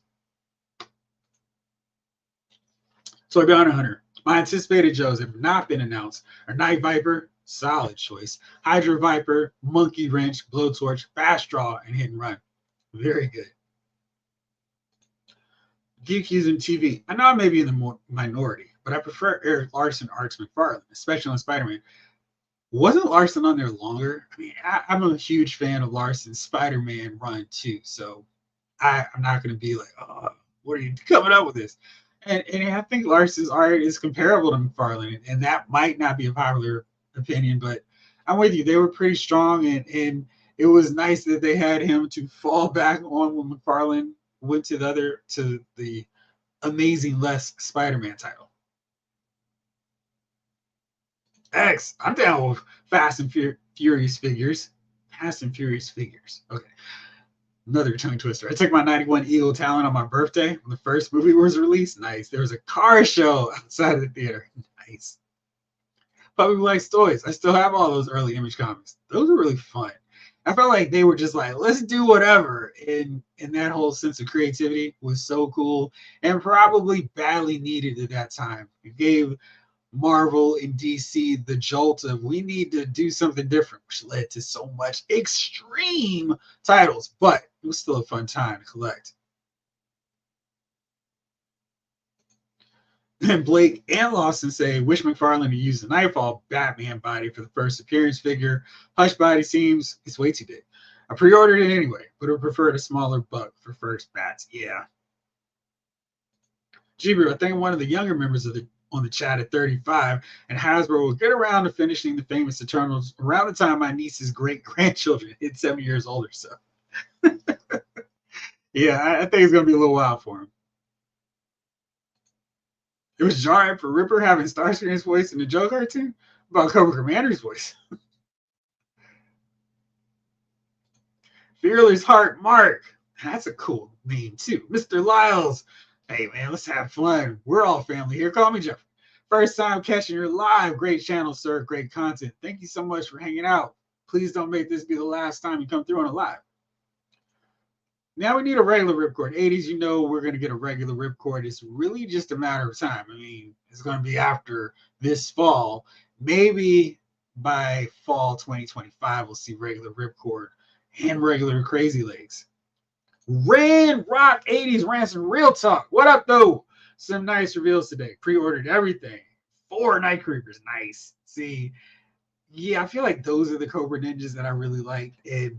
Toy Bounty Hunter. My anticipated Joes have not been announced are Night Viper, solid choice, Hydra Viper, Monkey Wrench, Blowtorch, Fast Draw, and Hit and Run. Very good. Geek Using TV. I know I may be in the minority, but I prefer Eric Larson, Arts McFarlane, especially on Spider-Man. Wasn't Larson on there longer? I mean, I'm a huge fan of Larson's Spider-Man run too, so I'm not going to be like, oh, what are you coming up with this? And I think Larson's art is comparable to McFarlane, and that might not be a popular opinion, but I'm with you. They were pretty strong, and it was nice that they had him to fall back on when McFarlane went to the Amazing Les Spider-Man title. X, I'm down with Fast and Furious figures. Fast and Furious figures. Okay. Another tongue twister. I took my 91 Eagle Talon on my birthday when the first movie was released. Nice. There was a car show outside of the theater. Nice. Puppy Likes Toys. I still have all those early Image comics. Those were really fun. I felt like they were just like, let's do whatever. And that whole sense of creativity was so cool and probably badly needed at that time. It gave Marvel and DC the jolt of we need to do something different, which led to so much extreme titles, but it was still a fun time to collect. And Blake and Lawson say, wish McFarlane to use the Nightfall Batman body for the first appearance figure. Hush body seems it's way too big. I pre-ordered it anyway, but would prefer a smaller buck for first bats. Yeah. Jibber, I think one of the younger members on the chat at 35, and Hasbro will get around to finishing the famous Eternals around the time my niece's great-grandchildren hit 7 years older. So, yeah, I think it's going to be a little while for him. It was jarring for Ripper having Starscream's voice in the Joe cartoon about Cobra Commander's voice. Fearless Heart Mark. That's a cool name, too. Mr. Lyles. Hey, man, let's have fun. We're all family here. Call me Jeffrey. First time catching your live. Great channel, sir. Great content. Thank you so much for hanging out. Please don't make this be the last time you come through on a live. Now we need a regular ripcord. 80s, you know we're going to get a regular ripcord. It's really just a matter of time. I mean, it's going to be after this fall. Maybe by fall 2025, we'll see regular ripcord and regular Crazy Legs. Red Rock 80s Ransom Real Talk. What up, though? Some nice reveals today. Pre-ordered everything. 4 Night Creepers. Nice. See, yeah, I feel like those are the Cobra Ninjas that I really like. And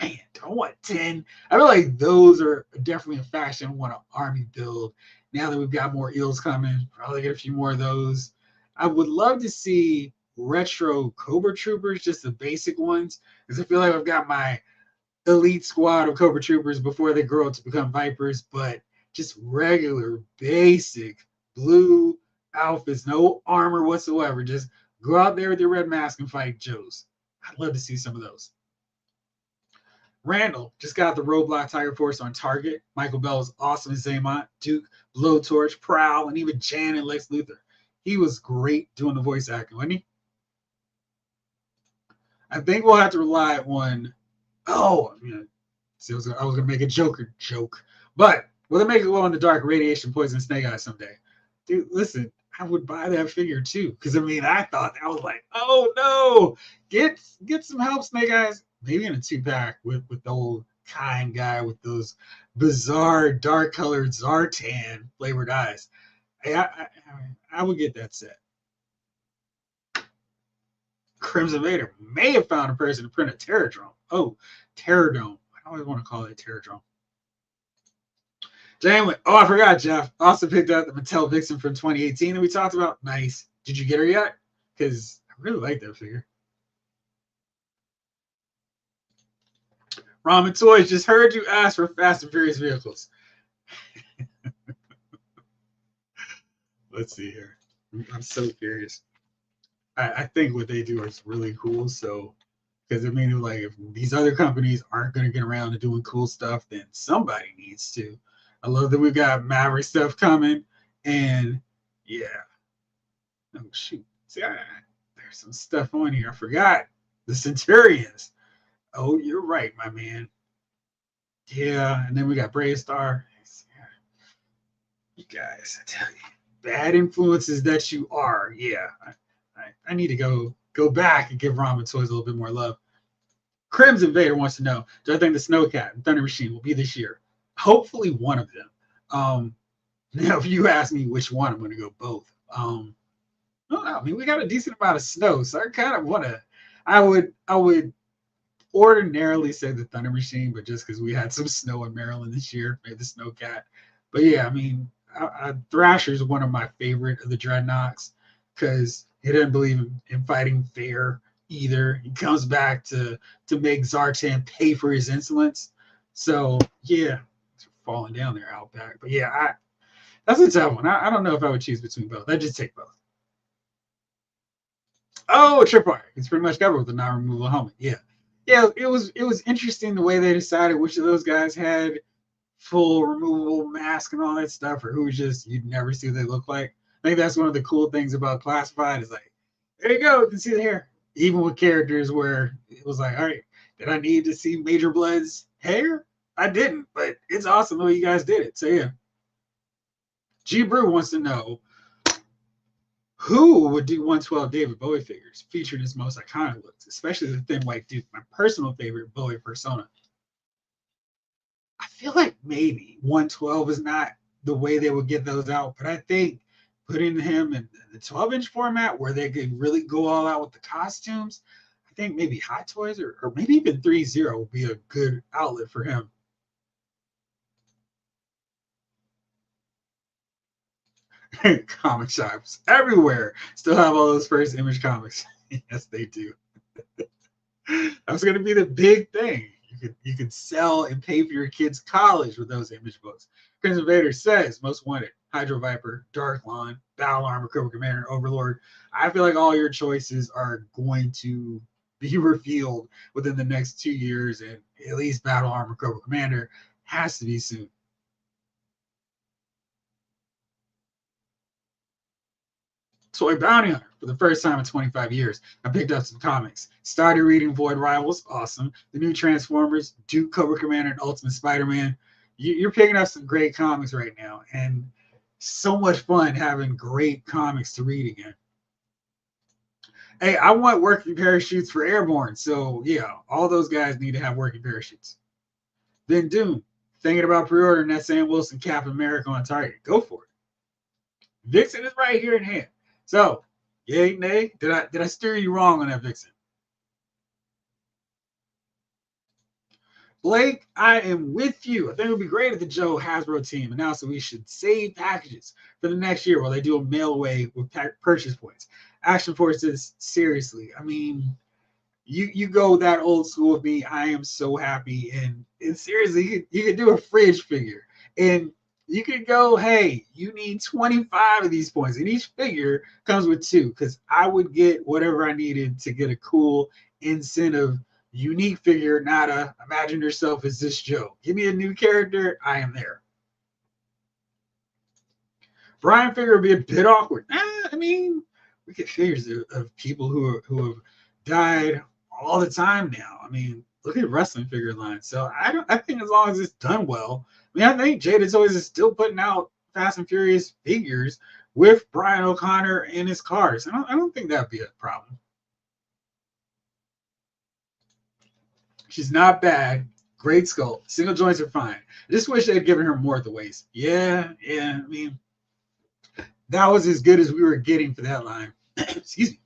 man, do I want 10? I feel like those are definitely a fashion I want an army build. Now that we've got more eels coming, probably get a few more of those. I would love to see retro Cobra Troopers, just the basic ones, because I feel like I've got my elite squad of Cobra Troopers before they grow up to become Vipers, but just regular, basic blue outfits, no armor whatsoever. Just go out there with your red mask and fight Joes. I'd love to see some of those. Randall just got the Roadblock Tiger Force on Target. Michael Bell is awesome as Zaymont, Duke, Blowtorch, Prowl, and even Jan and Lex Luthor. He was great doing the voice acting, wasn't he? I think we'll have to rely on. Oh, yeah. See, I was gonna make a Joker joke, but will they make it glow in the dark, radiation, poison, snake eyes someday? Dude, listen, I would buy that figure too, because I mean, I thought I was like, oh no, get some help, Snake Eyes. Maybe in a 2-pack with the old kind guy with those bizarre dark colored Zartan flavored eyes. I would get that set. Crimson Vader may have found a person to print a Terradrome. Oh, Terradome. I always want to call it Terradrome. Anyway, oh, I forgot, Jeff. Also picked up the Mattel Vixen from 2018 that we talked about. Nice. Did you get her yet? Because I really like that figure. Ramen Toys just heard you ask for Fast and Furious vehicles. Let's see here. I'm so curious. I think what they do is really cool. So, because I mean, like, if these other companies aren't going to get around to doing cool stuff, then somebody needs to. I love that we've got Maverick stuff coming, and yeah. Oh shoot! See, there's some stuff on here. I forgot the Centurions. Oh, you're right, my man. Yeah, and then we got Brave Star. You guys, I tell you, bad influences that you are. Yeah, I need to go back and give Ramen Toys a little bit more love. Crimson Vader wants to know, do I think the Snowcat and Thunder Machine will be this year? Hopefully one of them. Now, if you ask me which one, I'm going to go both. No, I mean, we got a decent amount of snow, so I kind of want to. I would ordinarily say the Thunder Machine, but just because we had some snow in Maryland this year, maybe the Snowcat. But yeah, I mean, Thrasher is one of my favorite of the Dreadnoks because he doesn't believe in fighting fair either. He comes back to make Zartan pay for his insolence. So yeah, it's falling down there out back. But yeah, that's a tough one. I don't know if I would choose between both. I'd just take both. Oh, Tripwire. It's pretty much covered with the non-removable helmet. Yeah. Yeah, it was interesting the way they decided which of those guys had full removable mask and all that stuff, or who was just you'd never see what they look like. I think that's one of the cool things about Classified is like, there you go, you can see the hair. Even with characters where it was like, all right, did I need to see Major Blood's hair? I didn't, but it's awesome the way you guys did it. So yeah. G Brew wants to know who would do 112 David Bowie figures featuring his most iconic looks, especially the Thin White Duke, my personal favorite Bowie persona. I feel like maybe 112 is not the way they would get those out, but I think putting him in the 12-inch format where they could really go all out with the costumes, I think maybe Hot Toys or maybe even ThreeZero would be a good outlet for him. Comic shops everywhere still have all those first image comics. Yes, they do. That's going to be the big thing. You could sell and pay for your kids' college with those image books. Crimson Vader says most wanted: Hydro Viper, Dark Lawn, Battle Armor, Cobra Commander, Overlord. I feel like all your choices are going to be revealed within the next 2 years, and at least Battle Armor, Cobra Commander has to be soon. Toy Bounty Hunter for the first time in 25 years. I picked up some comics. Started reading Void Rivals, awesome. The new Transformers, Duke, Cobra Commander, and Ultimate Spider-Man. You're picking up some great comics right now, and so much fun having great comics to read again. Hey, I want working parachutes for Airborne, so yeah, all those guys need to have working parachutes. Then Doom, thinking about pre-ordering that Sam Wilson Captain America on Target. Go for it. Vixen is right here in hand. So, yay, nay, did I steer you wrong on that, Vixen? Blake, I am with you. I think it would be great if the Joe Hasbro team announced that we should save packages for the next year while they do a mail away with purchase points. Action Forces, seriously. I mean, you go that old school with me. I am so happy. And seriously, you could do a fridge figure. And you could go, hey, you need 25 of these points. And each figure comes with 2, because I would get whatever I needed to get a cool incentive unique figure, not a imagine yourself as this Joe. Give me a new character, I am there. Brian figure would be a bit awkward. I mean, we get figures of people who have died all the time now. I mean, look at wrestling figure line. So I think as long as it's done well. I mean, I think Jada Toys is still putting out Fast and Furious figures with Brian O'Connor in his cars. I don't think that'd be a problem. She's not bad. Great skull. Single joints are fine. I just wish they'd given her more at the waist. Yeah. I mean, that was as good as we were getting for that line. Excuse me.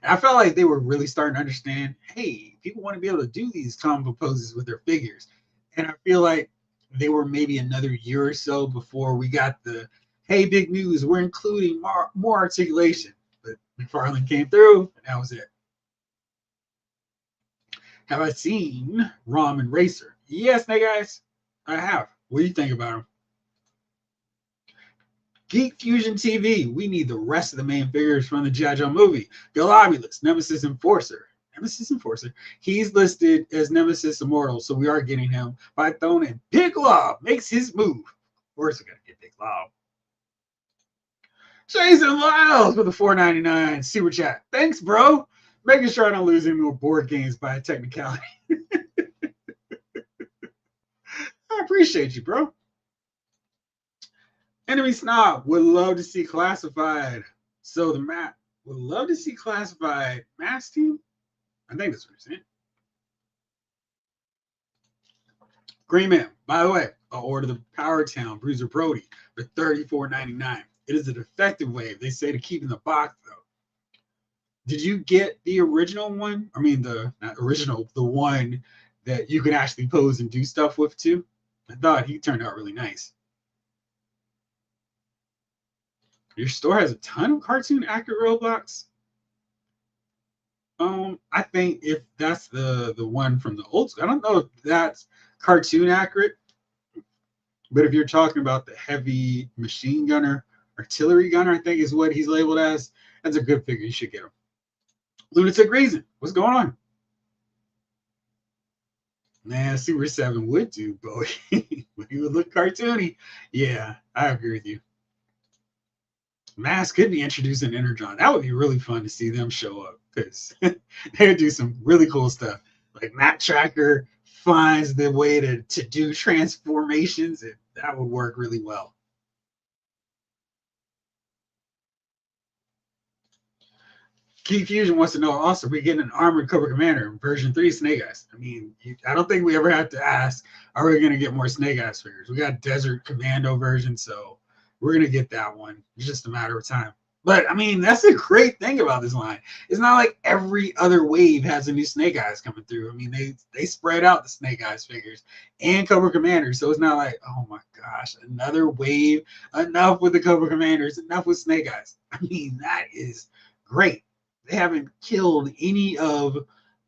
And I felt like they were really starting to understand, hey, people want to be able to do these combo poses with their figures. And I feel like they were maybe another year or so before we got the, hey, big news, we're including more articulation. But McFarlane came through, and that was it. Have I seen Rom and Racer? Yes, Snake Eyes, I have. What do you think about them? Geek Fusion TV, we need the rest of the main figures from the G.I. Joe movie. Globulus, Nemesis Enforcer. He's listed as Nemesis Immortal, so we are getting him. By Thone, Big Lob makes his move. Of course, we got to get Big Lob. Jason Lyles with a $4.99 super chat. Thanks, bro. Making sure I don't lose any more board games by a technicality. I appreciate you, bro. Enemy Snob would love to see classified. So the map would love to see classified mass team. I think that's what you're saying. Green Man, by the way, I'll order the Power Town Bruiser Brody for $34.99. It is a defective wave. They say to keep in the box though. Did you get the original one? I mean, the not original, the one that you can actually pose and do stuff with too. I thought he turned out really nice. Your store has a ton of cartoon accurate roadblocks. I think if that's the one from the old school, I don't know if that's cartoon accurate, but if you're talking about the heavy machine gunner, artillery gunner, I think is what he's labeled as. That's a good figure. You should get him. Lunatic Reason, what's going on? Man, Super 7 would do, Bowie. He would look cartoony. Yeah, I agree with you. Mask could be introduced in Energon. That would be really fun to see them show up because they would do some really cool stuff. Like Map Tracker finds the way to do transformations, and that would work really well. Geek Fusion wants to know also, we're getting an armored Cobra Commander version 3 Snake Eyes. I mean, I don't think we ever have to ask, are we going to get more Snake Eyes figures? We got Desert Commando version, so we're going to get that one. It's just a matter of time. But, I mean, that's the great thing about this line. It's not like every other wave has a new Snake Eyes coming through. I mean, they spread out the Snake Eyes figures and Cobra Commanders. So it's not like, oh, my gosh, another wave. Enough with the Cobra Commanders. Enough with Snake Eyes. I mean, that is great. They haven't killed any of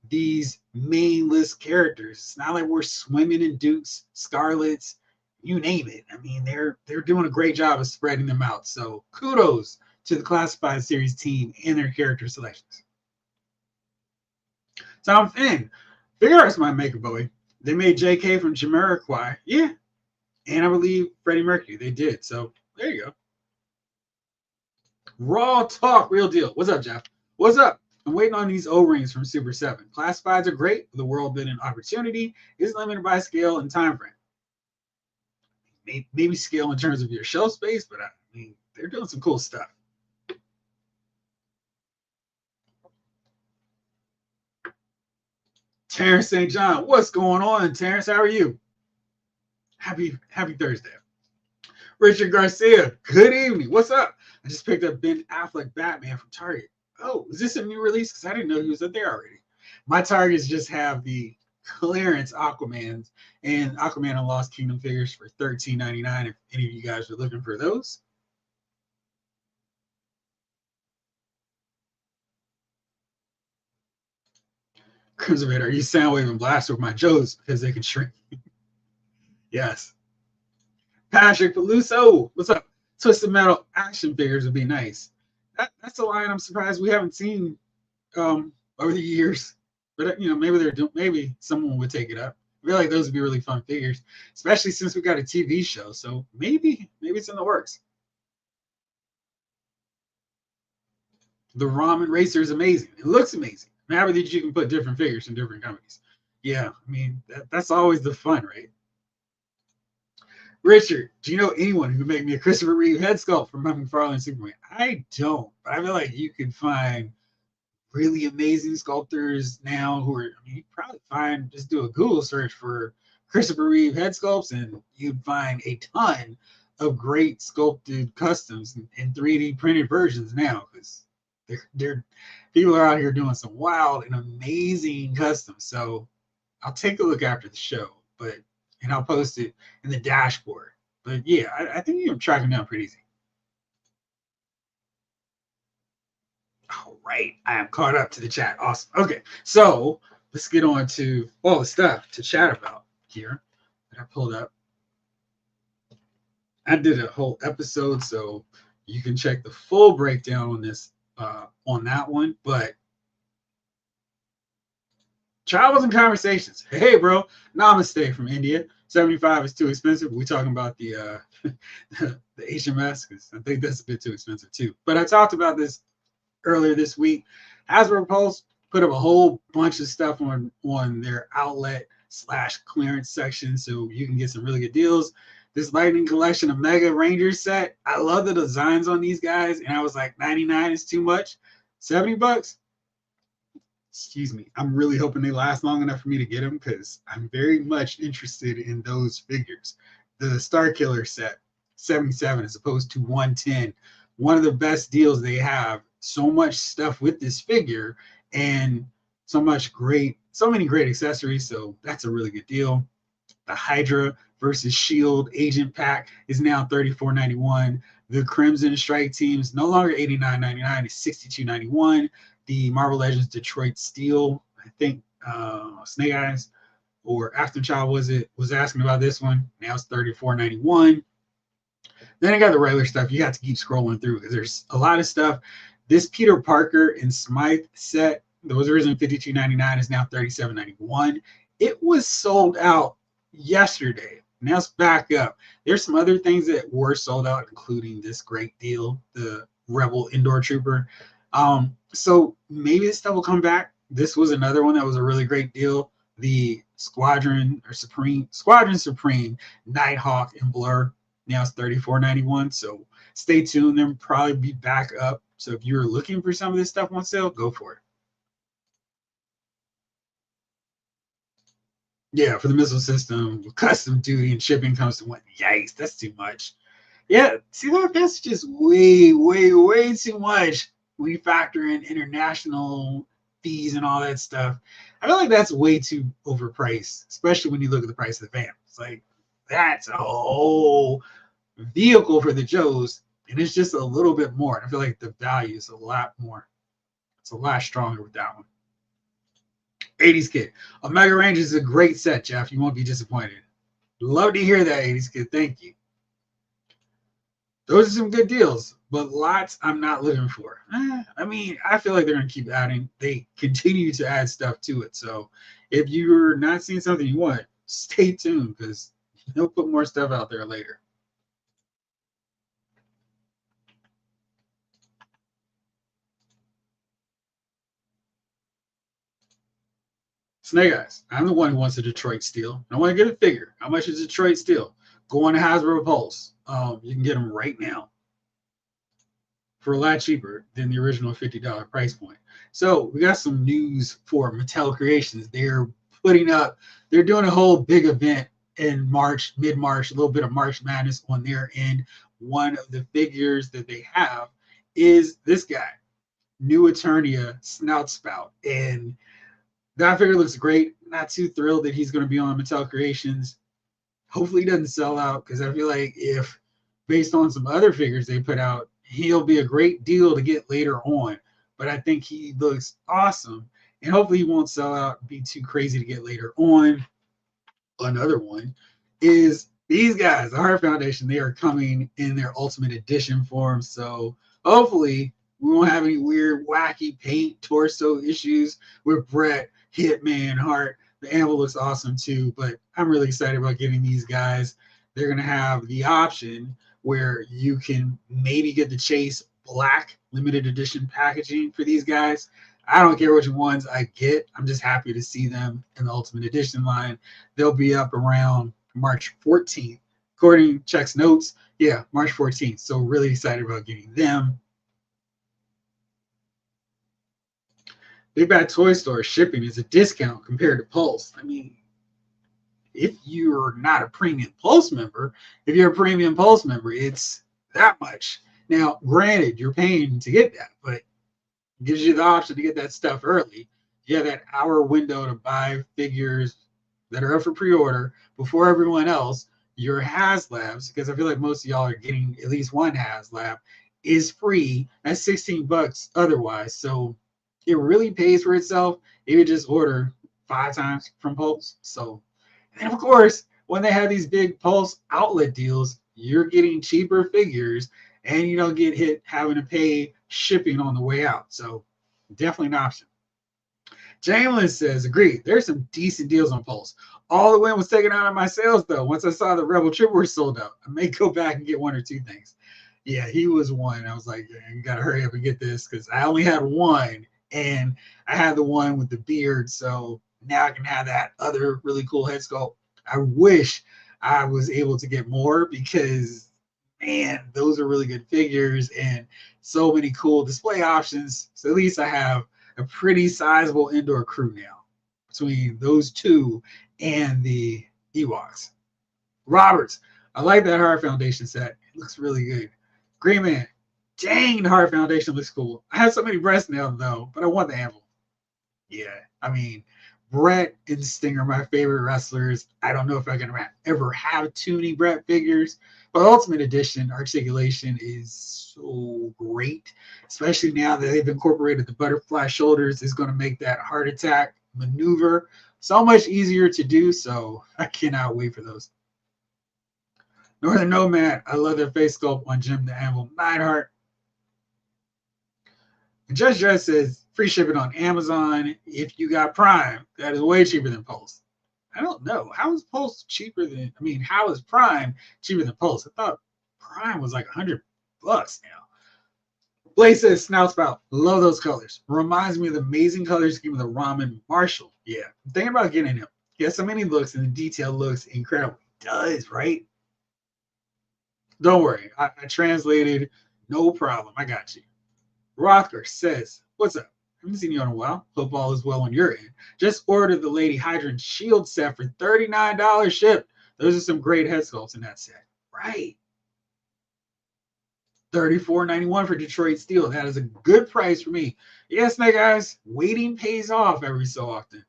these main list characters. It's not like we're swimming in Dukes, Scarlets, you name it. I mean, they're doing a great job of spreading them out. So kudos to the Classified Series team and their character selections. Tom Finn, Figure Arts might make a Bowie. They made JK from Jamiroquai. Yeah. And I believe Freddie Mercury. They did. So there you go. Raw talk, real deal. What's up, Jeff? What's up? I'm waiting on these O-rings from Super 7. Classifieds are great. The world building opportunity is limited by scale and time frame. Maybe scale in terms of your shelf space, but I mean, they're doing some cool stuff. Terrence St. John, what's going on, Terrence? How are you? Happy Thursday. Richard Garcia, good evening. What's up? I just picked up Ben Affleck Batman from Target. Oh, is this a new release? Because I didn't know he was up there already. My Targets just have the clearance Aquamans and Aquaman and Lost Kingdom figures for $13.99 if any of you guys are looking for those. Cruiservator, are you Soundwave and Blaster with my Joes because they can shrink? Yes. Patrick Peluso, what's up? Twisted Metal action figures would be nice. That's a line I'm surprised we haven't seen over the years. But maybe someone would take it up. I feel like those would be really fun figures, especially since we got a TV show. So maybe it's in the works. The ramen racer is amazing. It looks amazing. I'm happy that you can put different figures in different companies. Yeah, I mean that's always the fun, right? Richard, do you know anyone who can make me a Christopher Reeve head sculpt from McFarlane Superman? I don't, but I feel like you could find really amazing sculptors now who are, I mean, you probably find, just do a Google search for Christopher Reeve head sculpts and you'd find a ton of great sculpted customs and 3D printed versions now because they're people are out here doing some wild and amazing customs. So I'll take a look after the show, but and I'll post it in the dashboard. But yeah, I think you're tracking down pretty easy. All right, I am caught up to the chat. Awesome. Okay, so let's get on to all the stuff to chat about here that I pulled up. I did a whole episode, so you can check the full breakdown on this on that one. But travels and conversations. Hey, bro, namaste from India. 75 is too expensive. We're talking about the the HMS because I think that's a bit too expensive too. But I talked about this earlier this week. Hasbro Pulse put up a whole bunch of stuff on their outlet / clearance section, so you can get some really good deals. This Lightning Collection of Mega Rangers set, I love the designs on these guys, and I was like, 99 is too much. 70 bucks. Excuse me. I'm really hoping they last long enough for me to get them because I'm very much interested in those figures. The Star Killer set, 77 as opposed to 110. One of the best deals they have. So much stuff with this figure and so many great accessories. So that's a really good deal. The Hydra versus Shield Agent Pack is now $34.91. The Crimson Strike Team is no longer $89.99. It's $62.91. The Marvel Legends Detroit Steel, I think Snake Eyes or Afterchild was asking about this one. Now it's $34.91. Then I got the regular stuff. You have to keep scrolling through because there's a lot of stuff. This Peter Parker and Smythe set, that was originally $52.99, is now $37.91. It was sold out yesterday. Now it's back up. There's some other things that were sold out, including this great deal, the Rebel Indoor Trooper. So maybe this stuff will come back. This was another one that was a really great deal. The Squadron Supreme Nighthawk and Blur. Now it's $34.91. So stay tuned. They'll probably be back up. So if you're looking for some of this stuff on sale, go for it. Yeah, for the missile system, custom duty and shipping comes to one. Yikes, that's too much. Yeah, see, that's just way, way, way too much when you factor in international fees and all that stuff. I feel like that's way too overpriced, especially when you look at the price of the van. It's like, that's a whole vehicle for the Joes, and it's just a little bit more. And I feel like the value is a lot more. It's a lot stronger with that one. 80s Kid. Omega Rangers is a great set, Jeff. You won't be disappointed. Love to hear that, 80s Kid. Thank you. Those are some good deals, but lots I'm not looking for. I mean, I feel like they're going to keep adding. They continue to add stuff to it. So if you're not seeing something you want, stay tuned because they'll put more stuff out there later. Snake Eyes. I'm the one who wants a Detroit Steel. I want to get a figure. How much is Detroit Steel? Go on to Hasbro Pulse. You can get them right now for a lot cheaper than the original $50 price point. So we got some news for Mattel Creations. They're doing a whole big event in March, mid-March, a little bit of March Madness on their end. One of the figures that they have is this guy, New Eternia Snout Spout. And that figure looks great. Not too thrilled that he's going to be on Mattel Creations. Hopefully he doesn't sell out because I feel like if, based on some other figures they put out, he'll be a great deal to get later on. But I think he looks awesome. And hopefully he won't sell out and be too crazy to get later on. Another one is these guys, the Heart Foundation. They are coming in their Ultimate Edition form. So hopefully we won't have any weird, wacky paint torso issues with Brett, Hitman, Hart. The Anvil looks awesome too, but I'm really excited about getting these guys. They're going to have the option where you can maybe get the Chase black limited edition packaging for these guys. I don't care which ones I get. I'm just happy to see them in the Ultimate Edition line. They'll be up around March 14th. According to Check's notes, yeah, March 14th. So really excited about getting them. Big Bad Toy Store shipping is a discount compared to Pulse. I mean, if you're not a premium Pulse member, if you're a premium Pulse member, it's that much. Now, granted, you're paying to get that, but it gives you the option to get that stuff early. You have that hour window to buy figures that are up for pre-order before everyone else. Your HasLabs, because I feel like most of y'all are getting at least one HasLab, is free. That's $16 otherwise. So it really pays for itself if you just order 5 times from Pulse. So, and of course, when they have these big Pulse outlet deals, you're getting cheaper figures and you don't get hit having to pay shipping on the way out. So definitely an option. Jamelin says, agreed. There's some decent deals on Pulse. All the win was taken out of my sales, though. Once I saw the Rebel Trooper was sold out, I may go back and get 1 or 2 things. Yeah, he was one. I was like, yeah, you got to hurry up and get this because I only had one. And I had the one with the beard. So now I can have that other really cool head sculpt. I wish I was able to get more because, man, those are really good figures and so many cool display options. So at least I have a pretty sizable indoor crew now between those 2 and the Ewoks. Roberts, I like that Heart Foundation set. It looks really good. Green Man, dang, the Heart Foundation looks cool. I have so many breast nails though, but I want the anvil. Yeah, I mean, Brett and Sting are my favorite wrestlers. I don't know if I can ever have too many Brett figures, but Ultimate Edition articulation is so great, especially now that they've incorporated the butterfly shoulders. Is going to make that heart attack maneuver so much easier to do. So I cannot wait for those. Northern Nomad, I love their face sculpt on Jim the Anvil Neidhart. And Judge Dredd says free shipping on Amazon if you got Prime. That is way cheaper than Pulse. I don't know. How is Pulse cheaper than, I mean, how is Prime cheaper than Pulse? I thought Prime was like $100 now. Blaze says Snout Spout. Love those colors. Reminds me of the amazing color scheme of the Ramen Marshall. Yeah. I'm thinking about getting him. He has so many looks and the detail looks incredible. He does, right? Don't worry. I translated. No problem. I got you. Rothker says, what's up? I haven't seen you in a while. Hope all is well on your end. Just ordered the Lady Hydrant Shield set for $39 shipped. Those are some great head sculpts in that set. Right. $34.91 for Detroit Steel. That is a good price for me. Yes, my guys, waiting pays off every so often.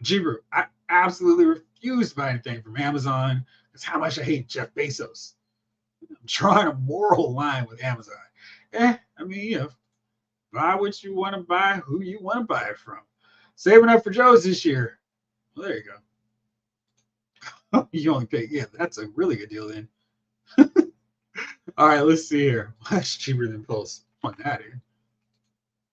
Jibru, I absolutely refuse to buy anything from Amazon. That's how much I hate Jeff Bezos. I'm drawing a moral line with Amazon. I mean, you know, buy what you want to buy, who you want to buy it from. Saving up for Joe's this year. Well, there you go. You only pay, yeah, that's a really good deal then. All right, let's see here. Much cheaper than Pulse on that end.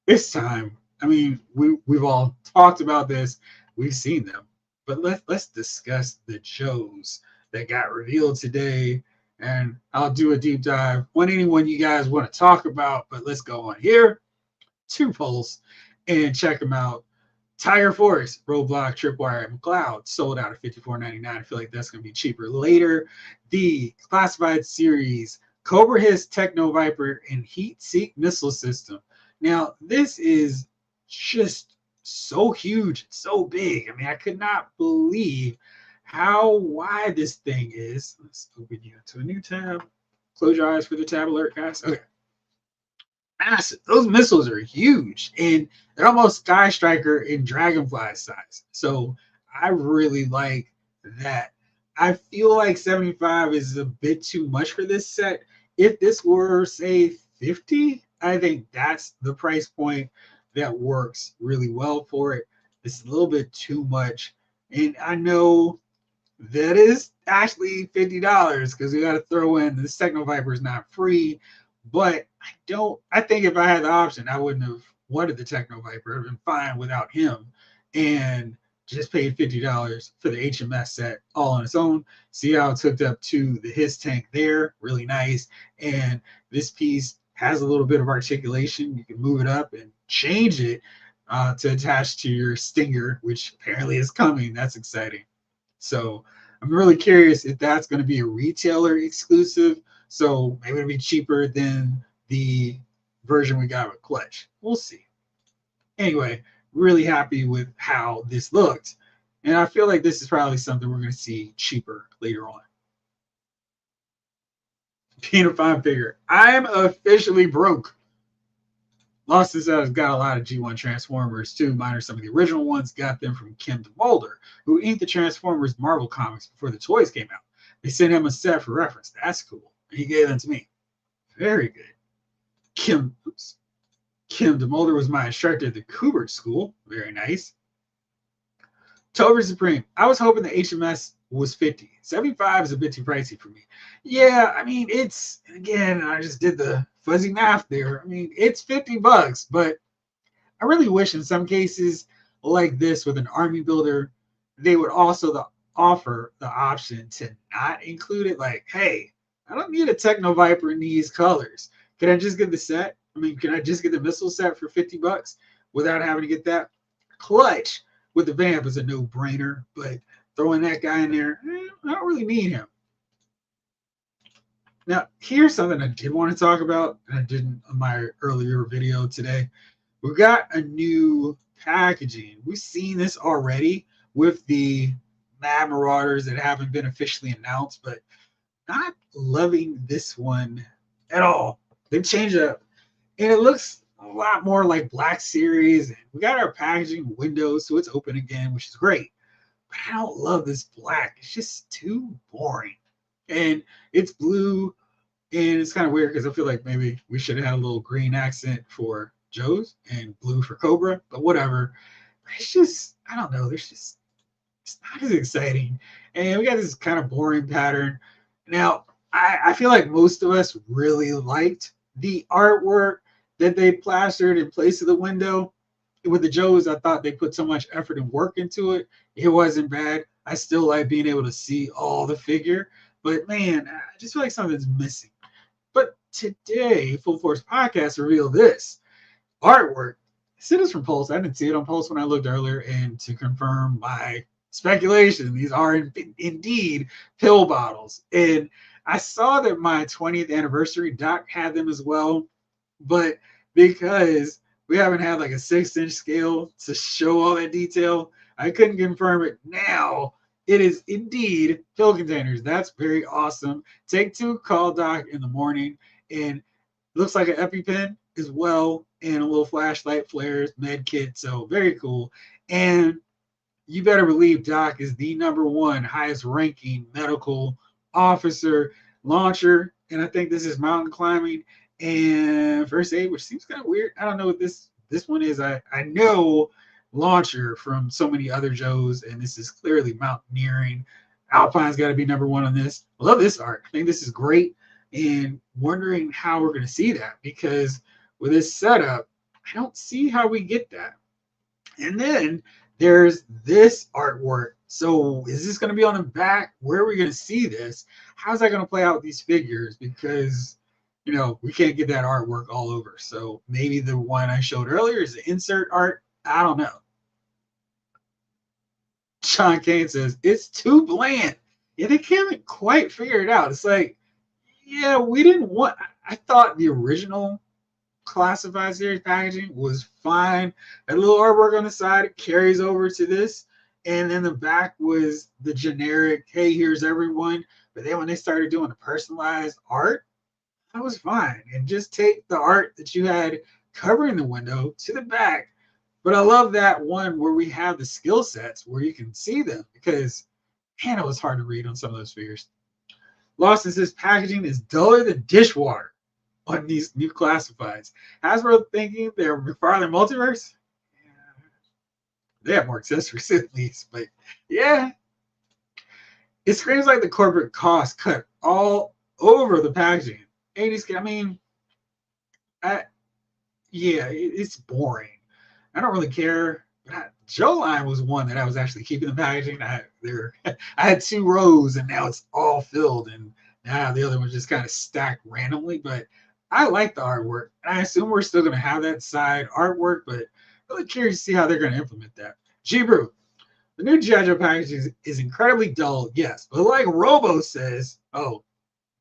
It's time. I mean, we've all talked about this. We've seen them. But let's discuss the Joes that got revealed today. And I'll do a deep dive on anyone you guys want to talk about. But let's go on here to Pulse and check them out. Tiger Force, Roadblock, Tripwire, and McLeod sold out at $54.99. I feel like that's going to be cheaper later. The Classified Series, Cobra Hiss, Techno Viper, and Heat Seek Missile System. Now, this is just so huge, so big. I mean, I could not believe how wide this thing is. Let's open you into a new tab. Close your eyes for the tab alert, guys. Okay. Massive. Those missiles are huge, and they're almost Sky Striker in Dragonfly size. So I really like that. I feel like 75 is a bit too much for this set. If this were, say, 50, I think that's the price point that works really well for it. It's a little bit too much, and I know that is actually $50 because we got to throw in the Techno Viper is not free. But I think if I had the option, I wouldn't have wanted the Techno Viper. I'd have been fine without him. And just paid $50 for the HMS set all on its own. See how it's hooked up to the his tank there, really nice. And this piece has a little bit of articulation. You can move it up and change it to attach to your Stinger, which apparently is coming. That's exciting. So I'm really curious if that's going to be a retailer exclusive. So maybe it'll be cheaper than the version we got with Clutch. We'll see. Anyway, really happy with how this looked. And I feel like this is probably something we're going to see cheaper later on. Being a fine figure, I'm officially broke. Lost This Out has got a lot of G1 Transformers too. Mine are some of the original ones. Got them from Kim DeMolder, who inked the Transformers Marvel comics before the toys came out. They sent him a set for reference. That's cool. And he gave them to me. Very good. Kim DeMolder was my instructor at the Kubert School. Very nice. Tober Supreme. I was hoping the HMS was 50. 75 is a bit too pricey for me. Yeah, I mean, it's, again, I just did the fuzzy math there. I mean, it's $50, but I really wish in some cases like this with an army builder, they would also offer the option to not include it. Like, hey, I don't need a Techno Viper in these colors. Can I just get the set? I mean, can I just get the missile set for $50 without having to get that? Clutch with the Vamp is a no-brainer, but throwing that guy in there, I don't really need him. Now, here's something I did want to talk about, and I didn't in my earlier video today. We've got a new packaging. We've seen this already with the Mad Marauders that haven't been officially announced, but not loving this one at all. They've changed it up, and it looks a lot more like Black Series. We got our packaging windows, so it's open again, which is great. But I don't love this black. It's just too boring. And it's blue, and it's kind of weird because I feel like maybe we should have had a little green accent for Joe's and blue for Cobra, but whatever. It's just, I don't know. It's not as exciting. And we got this kind of boring pattern. Now, I feel like most of us really liked the artwork that they plastered in place of the window. With the Joes, I thought they put so much effort and work into it. It wasn't bad. I still like being able to see all the figure. But man, I just feel like something's missing. But today, Full Force Podcast revealed this artwork. It is from Pulse. I didn't see it on Pulse when I looked earlier. And to confirm my speculation, these are indeed pill bottles. And I saw that my 20th anniversary doc had them as well. But because we haven't had like a 6-inch scale to show all that detail, I couldn't confirm it now. It is indeed pill containers. That's very awesome. Take 2 call doc in the morning, and looks like an EpiPen as well, and a little flashlight flares, med kit. So very cool. And you better believe Doc is the #1 highest ranking medical officer launcher. And I think this is mountain climbing and first aid, which seems kind of weird. I don't know what this one is. I know launcher from so many other Joes, and this is clearly mountaineering. Alpine's got to be #1 on this. I love this art. I think this is great, and wondering how we're going to see that, because with this setup, I don't see how we get that. And then there's this artwork. So is this going to be on the back? Where are we going to see this? How's that going to play out with these figures? Because, you know, we can't get that artwork all over. So maybe the one I showed earlier is the insert art. I don't know. John Kane says, it's too bland. Yeah, they can't quite figure it out. It's like, yeah, we didn't want, I thought the original classified series packaging was fine. A little artwork on the side, it carries over to this. And then the back was the generic, hey, here's everyone. But then when they started doing the personalized art, that was fine. And just take the art that you had covering the window to the back. But I love that one where we have the skill sets where you can see them, because, man, it was hard to read on some of those figures. Lawson says packaging is duller than dishwater on these new classifieds. Hasbro thinking they're McFarlane Multiverse? Yeah. They have more accessories at least, but yeah. It screams like the corporate cost cut all over the packaging. 80s, I mean, yeah, it's boring. I don't really care. Joe line was one that I was actually keeping the packaging. I had 2 rows, and now it's all filled, and now the other one just kind of stacked randomly. But I like the artwork, and I assume we're still going to have that side artwork. But really curious to see how they're going to implement that. G-Brew, the new G.I. Joe packaging is incredibly dull, yes, but like Robo says, oh,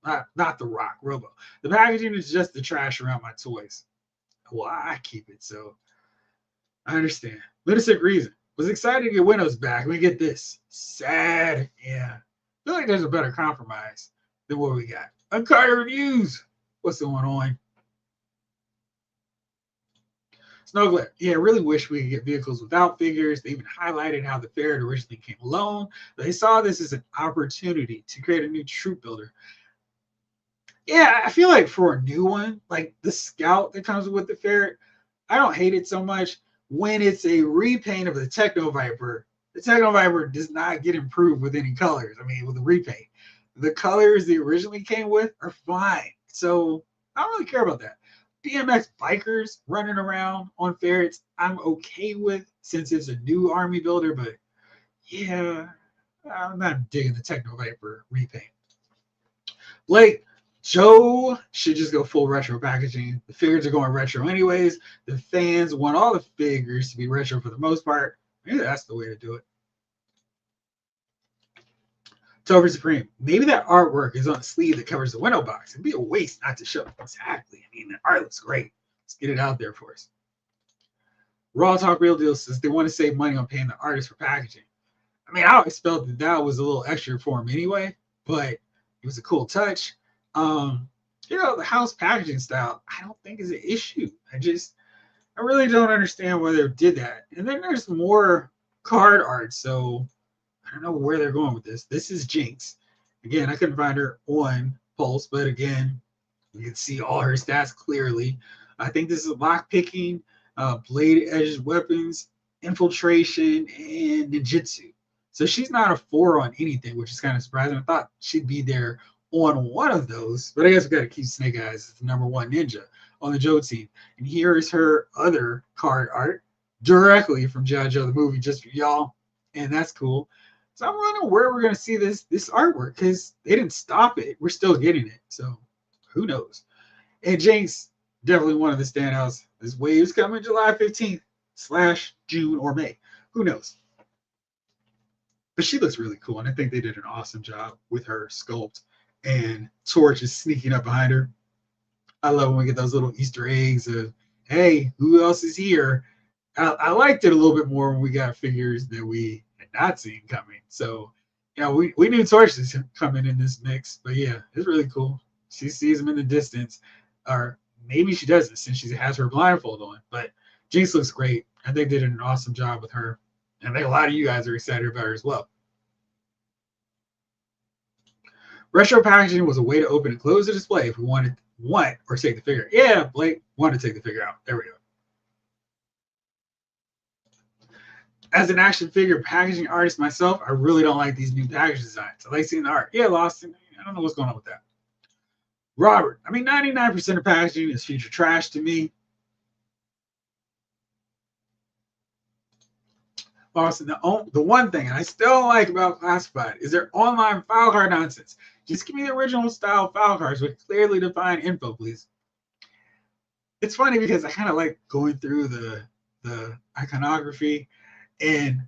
not The Rock, Robo. The packaging is just the trash around my toys. Well, I keep it, so I understand. Lunatic Reason was excited to get Windows back. We get this. Sad. Yeah. I feel like there's a better compromise than what we got. Uncut reviews. What's going on? Snowglare. Yeah, I really wish we could get vehicles without figures. They even highlighted how the Ferret originally came alone. They saw this as an opportunity to create a new troop builder. Yeah, I feel like for a new one, like the Scout that comes with the Ferret, I don't hate it so much when it's a repaint of the Techno Viper. The Techno Viper does not get improved with any colors. I mean, with the repaint. The colors they originally came with are fine. So I don't really care about that. BMX bikers running around on Ferrets, I'm okay with since it's a new army builder, but yeah, I'm not digging the Techno Viper repaint. Blake, Joe should just go full retro packaging. The figures are going retro anyways. The fans want all the figures to be retro for the most part. Maybe that's the way to do it. Tover Supreme. Maybe that artwork is on the sleeve that covers the window box. It'd be a waste not to show it. Exactly. I mean, the art looks great. Let's get it out there for us. Raw Talk Real Deal says they want to save money on paying the artist for packaging. I mean, I always felt that was a little extra for him anyway, but it was a cool touch. The house packaging style, I don't think is an issue. I really don't understand why they did that. And then there's more card art, so I don't know where they're going with this. This is Jinx. Again, I couldn't find her on Pulse, but again, you can see all her stats clearly. I think this is lock picking, blade edge weapons, infiltration, and ninjutsu. So she's not a 4 on anything, which is kind of surprising. I thought she'd be there on one of those, but I guess we got to keep Snake Eyes as the #1 ninja on the Joe team. And here is her other card art directly from G.I. Joe the movie, just for y'all, and that's cool. So I'm wondering where we're going to see this artwork because they didn't stop it. We're still getting it, so who knows? And Jinx, definitely one of the standouts. This wave's coming July 15th / June or May. Who knows? But she looks really cool, and I think they did an awesome job with her sculpt. And Torch is sneaking up behind her. I love when we get those little Easter eggs of, hey, who else is here? I liked it a little bit more when we got figures that we had not seen coming. So, we knew Torch is coming in this mix. But, yeah, it's really cool. She sees him in the distance. Or maybe she doesn't since she has her blindfold on. But Jinx looks great. I think they did an awesome job with her. And I think a lot of you guys are excited about her as well. Retro packaging was a way to open and close the display if we want or take the figure. Yeah, Blake wanted to take the figure out. There we go. As an action figure packaging artist myself, I really don't like these new package designs. I like seeing the art. Yeah, Lost. I don't know what's going on with that. Robert, 99% of packaging is future trash to me. Austin, the one thing I still don't like about Classified is their online file card nonsense. Just give me the original style file cards with clearly defined info, please. It's funny because I kind of like going through the iconography and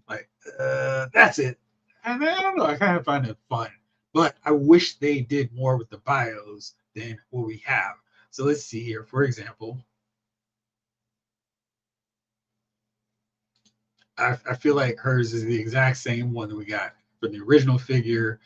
that's it. And I don't know, I kind of find it fun. But I wish they did more with the bios than what we have. So let's see here. For example, I feel like hers is the exact same one that we got from the original figure.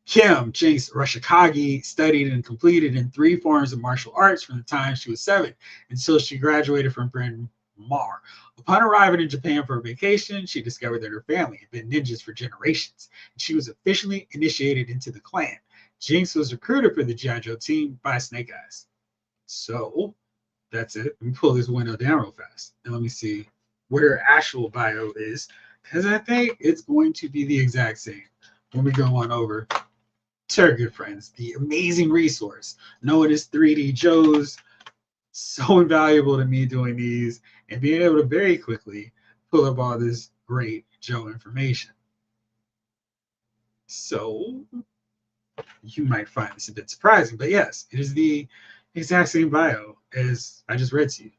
Kim Jinx Rashikage studied and completed in 3 forms of martial arts from the time she was 7 until she graduated from Bryn Mawr. Upon arriving in Japan for a vacation, she discovered that her family had been ninjas for generations, and she was officially initiated into the clan. Jinx was recruited for the G.I. Joe team by Snake Eyes. So that's it. Let me pull this window down real fast, and let me see what her actual bio is, because I think it's going to be the exact same when we go on over to our good friends, the amazing resource known as 3D Joe's. So invaluable to me doing these and being able to very quickly pull up all this great Joe information. So you might find this a bit surprising, but yes, it is the exact same bio as I just read to you.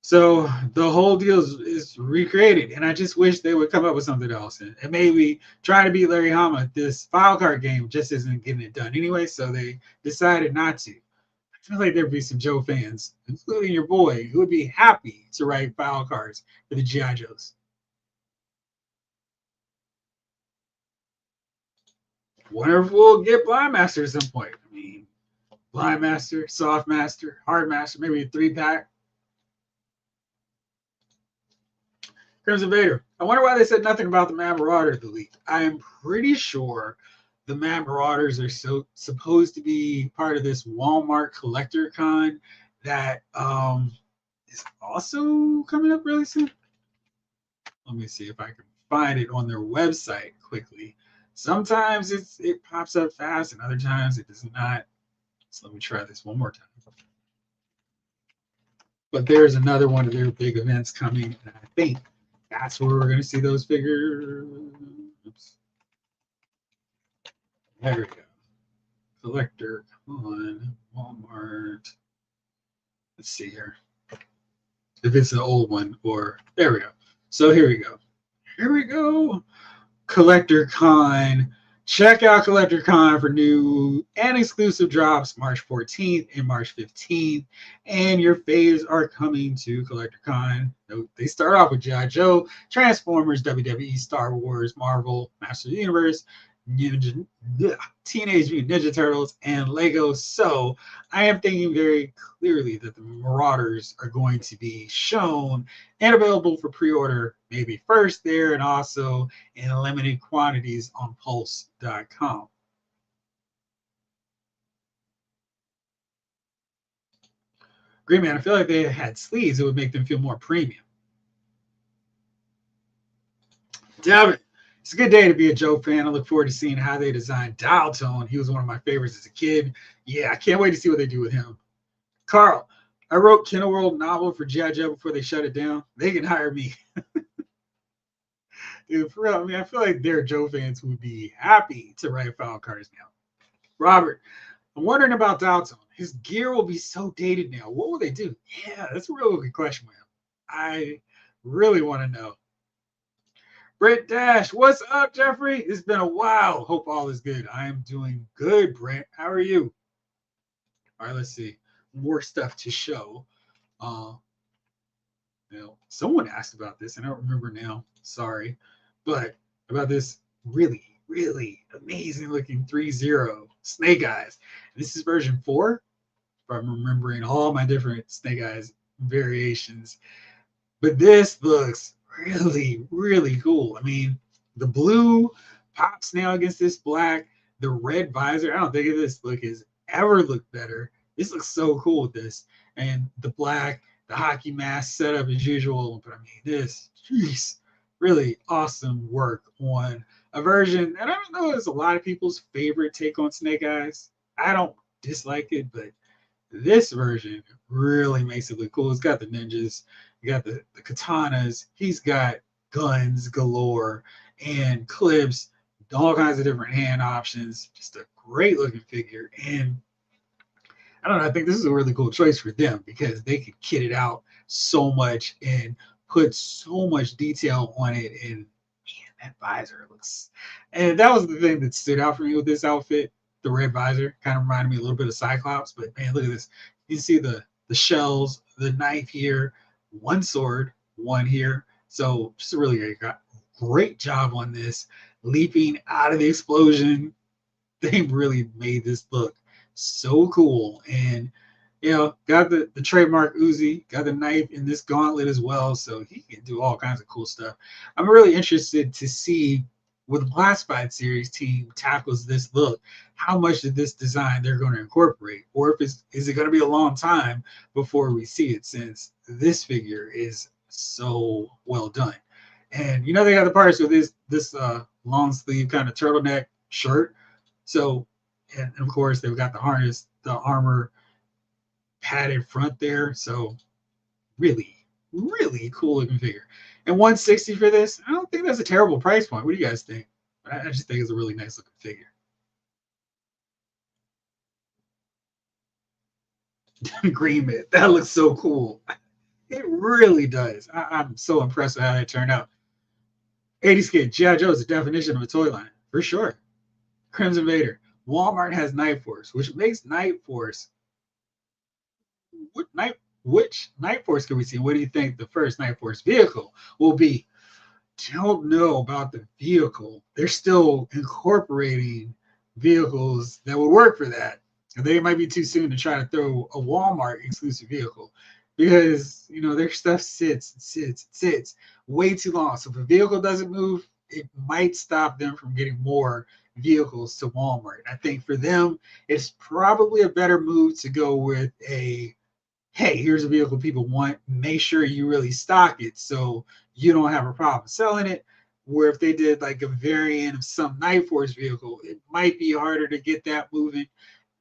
So the whole deal is recreated, and I just wish they would come up with something else. And maybe trying to beat Larry Hama, this file card game just isn't getting it done anyway, so they decided not to. I feel like there'd be some Joe fans, including your boy, who would be happy to write file cards for the G.I. Joes. Wonder if we'll get Blind Master at some point. I mean, Blind Master, Soft Master, Hard Master, maybe a 3-pack. Crimson Vader. I wonder why they said nothing about the Mad Marauder at the leak. I am pretty sure the Mad Marauders are supposed to be part of this Walmart collector con that is also coming up really soon. Let me see if I can find it on their website quickly. Sometimes it pops up fast, and other times it does not. So let me try this one more time. But there's another one of their big events coming, and I think that's where we're going to see those figures. Oops. There we go. Collector, come on, Walmart. Let's see here. If it's an old one, or there we go. So here we go. Here we go. Collector Con. Check out Collector Con for new and exclusive drops March 14th and March 15th. And your faves are coming to Collector Con. They start off with G.I. Joe, Transformers, WWE, Star Wars, Marvel, Master of the Universe, Teenage Mutant Ninja Turtles, and Lego. So I am thinking very clearly that the Marauders are going to be shown and available for pre-order maybe first there and also in limited quantities on Pulse.com. Green Man, I feel like they had sleeves. It would make them feel more premium. Devin, it's a good day to be a Joe fan. I look forward to seeing how they design Dial Tone. He was one of my favorites as a kid. Yeah, I can't wait to see what they do with him. Carl, I wrote Kino World novel for G.I. Joe before they shut it down. They can hire me. Dude, for real, I mean, I feel like there are Joe fans who would be happy to write file cards now. Robert, I'm wondering about Dial Tone. His gear will be so dated now. What will they do? Yeah, that's a real good question, man. I really want to know. Brent Dash, what's up, Jeffrey? It's been a while. Hope all is good. I am doing good, Brent. How are you? All right, let's see. More stuff to show. Someone asked about this, and I don't remember now. Sorry. But about this really, really amazing looking ThreeZero Snake Eyes. This is version 4, if I'm remembering all my different Snake Eyes variations. But this looks really, really cool. I mean, the blue pops now against this black. The red visor, I don't think this look has ever looked better. This looks so cool with this. And the black, the hockey mask setup as usual. But I mean, this, geez, really awesome work on a version. And I don't know, it's a lot of people's favorite take on Snake Eyes. I don't dislike it, but this version really makes it look cool. It's got the ninjas, you got the katanas, he's got guns galore and clips, all kinds of different hand options. Just a great looking figure. And I don't know, I think this is a really cool choice for them because they could kit it out so much and put so much detail on it. And man, that visor looks, and that was the thing that stood out for me with this outfit. The red visor kind of reminded me a little bit of Cyclops, but man, look at this. You see the shells, the knife here, one sword, one here. So just a really great job on this. Leaping out of the explosion, they really made this look so cool. And got the trademark Uzi, got the knife in this gauntlet as well, so he can do all kinds of cool stuff. I'm really interested to see with the Classified series team tackles this look, how much of this design they're going to incorporate, or if is it going to be a long time before we see it, since this figure is so well done. And they got the parts with this long sleeve kind of turtleneck shirt. So, and of course they've got the harness, the armor padded front there. So really, really cool looking figure. And 160 for this, I don't think that's a terrible price point. What do you guys think? I just think it's a really nice looking figure. Green Mid, that looks so cool. It really does. I'm so impressed with how that turned out. 80s kid, G.I. Joe is the definition of a toy line, for sure. Crimson Vader. Walmart has Night Force, which makes Night Force. Which Night Force can we see? What do you think the first Night Force vehicle will be? Don't know about the vehicle. They're still incorporating vehicles that would work for that. They might be too soon to try to throw a Walmart exclusive vehicle because their stuff sits way too long. So if a vehicle doesn't move, it might stop them from getting more vehicles to Walmart. I think for them, it's probably a better move to go with a hey, here's a vehicle people want. Make sure you really stock it so you don't have a problem selling it. Where if they did like a variant of some Night Force vehicle, it might be harder to get that moving.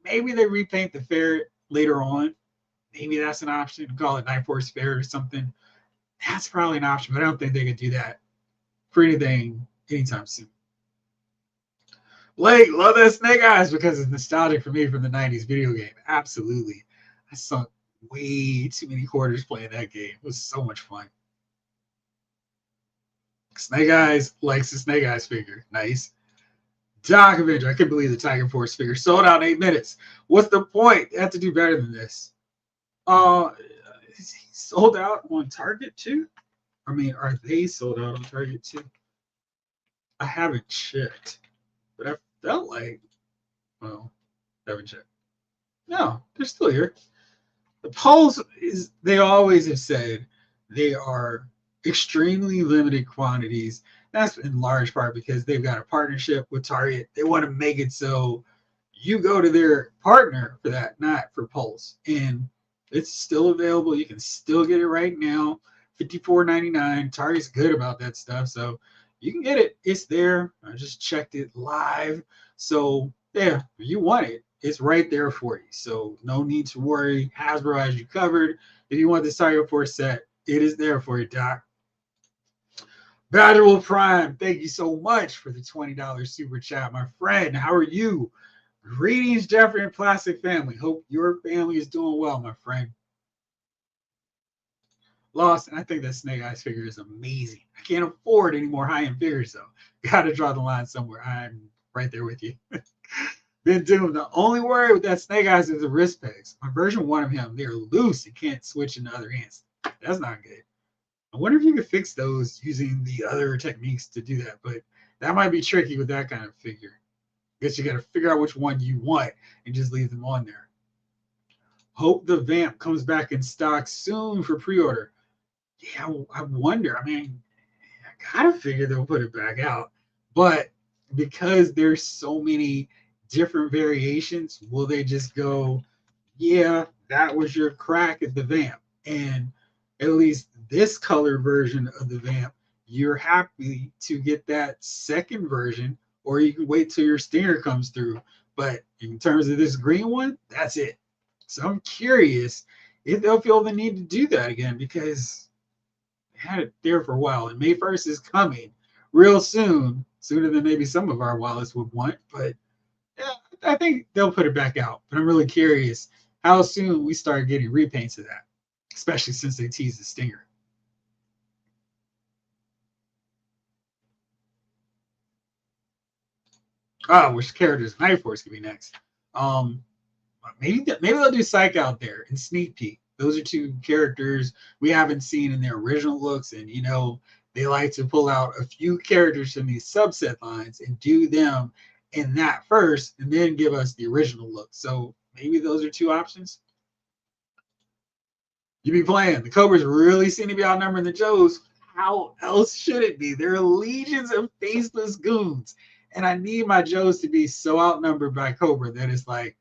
Maybe they repaint the Ferret later on. Maybe that's an option. Call it Night Force Ferret or something. That's probably an option, but I don't think they could do that for anything anytime soon. Blake, love that Snake Eyes because it's nostalgic for me from the 90s video game. Absolutely. I sunk way too many quarters playing that game. It was so much fun. Snake Eyes likes the Snake Eyes figure. Nice. Doc Avenger. I can't believe the Tiger Force figure sold out in 8 minutes. What's the point? They have to do better than this. Is he sold out on Target too? I mean, are they sold out on Target too? I haven't checked, but I felt like, well, I haven't checked. No, they're still here. The Pulse is, they always have said they are extremely limited quantities. That's in large part because they've got a partnership with Target. They want to make it so you go to their partner for that, not for Pulse. And it's still available. You can still get it right now. $54.99. Target's good about that stuff. So you can get it. It's there. I just checked it live. So yeah, if you want it, it's right there for you. So no need to worry. Hasbro has you covered. If you want this Tiger Force set, it is there for you, Doc. Badger Prime, thank you so much for the $20 super chat, my friend. How are you? Greetings, Jeffrey and Plastic family. Hope your family is doing well, my friend. Lost, and I think that Snake Eyes figure is amazing. I can't afford any more high-end figures, though. Gotta draw the line somewhere. I'm right there with you. Been doomed. The only worry with that Snake Eyes is the wrist pegs. On version 1 of him, they're loose. You can't switch into other hands. That's not good. I wonder if you could fix those using the other techniques to do that, but that might be tricky with that kind of figure. I guess you got to figure out which one you want and just leave them on there. Hope the Vamp comes back in stock soon for pre-order. Yeah, I wonder. I mean, I gotta figure they'll put it back out, but because there's so many different variations, will they just go, yeah, that was your crack at the Vamp, and at least this color version of the Vamp, you're happy to get that second version, or you can wait till your stinger comes through. But in terms of this green one, that's it. So I'm curious if they'll feel the need to do that again because they had it there for a while. And May 1st is coming real soon, sooner than maybe some of our wallets would want. But yeah, I think they'll put it back out. But I'm really curious how soon we start getting repaints of that, especially since they teased the stinger. Oh, which characters Night Force could be next? Um, maybe they'll do Psych out there and Sneak Peek. Those are two characters we haven't seen in their original looks, and they like to pull out a few characters from these subset lines and do them in that first, and then give us the original look. So maybe those are two options. You be playing. The Cobras really seem to be outnumbering the Joes. How else should it be? There are legions of faceless goons. And I need my Joes to be so outnumbered by Cobra that it's like,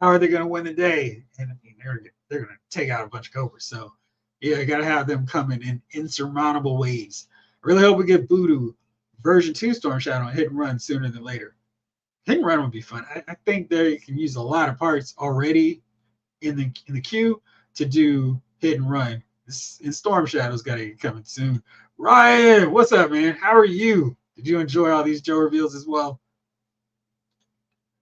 how are they going to win the day? And I mean, they're going to take out a bunch of Cobras. So, yeah, I got to have them coming in insurmountable ways. I really hope we get Voodoo version 2 Storm Shadow and Hit and Run sooner than later. Hit and Run would be fun. I think they can use a lot of parts already in the queue to do Hit and Run. And Storm Shadow's got to get coming soon. Ryan, what's up, man? How are you? Did you enjoy all these Joe reveals as well?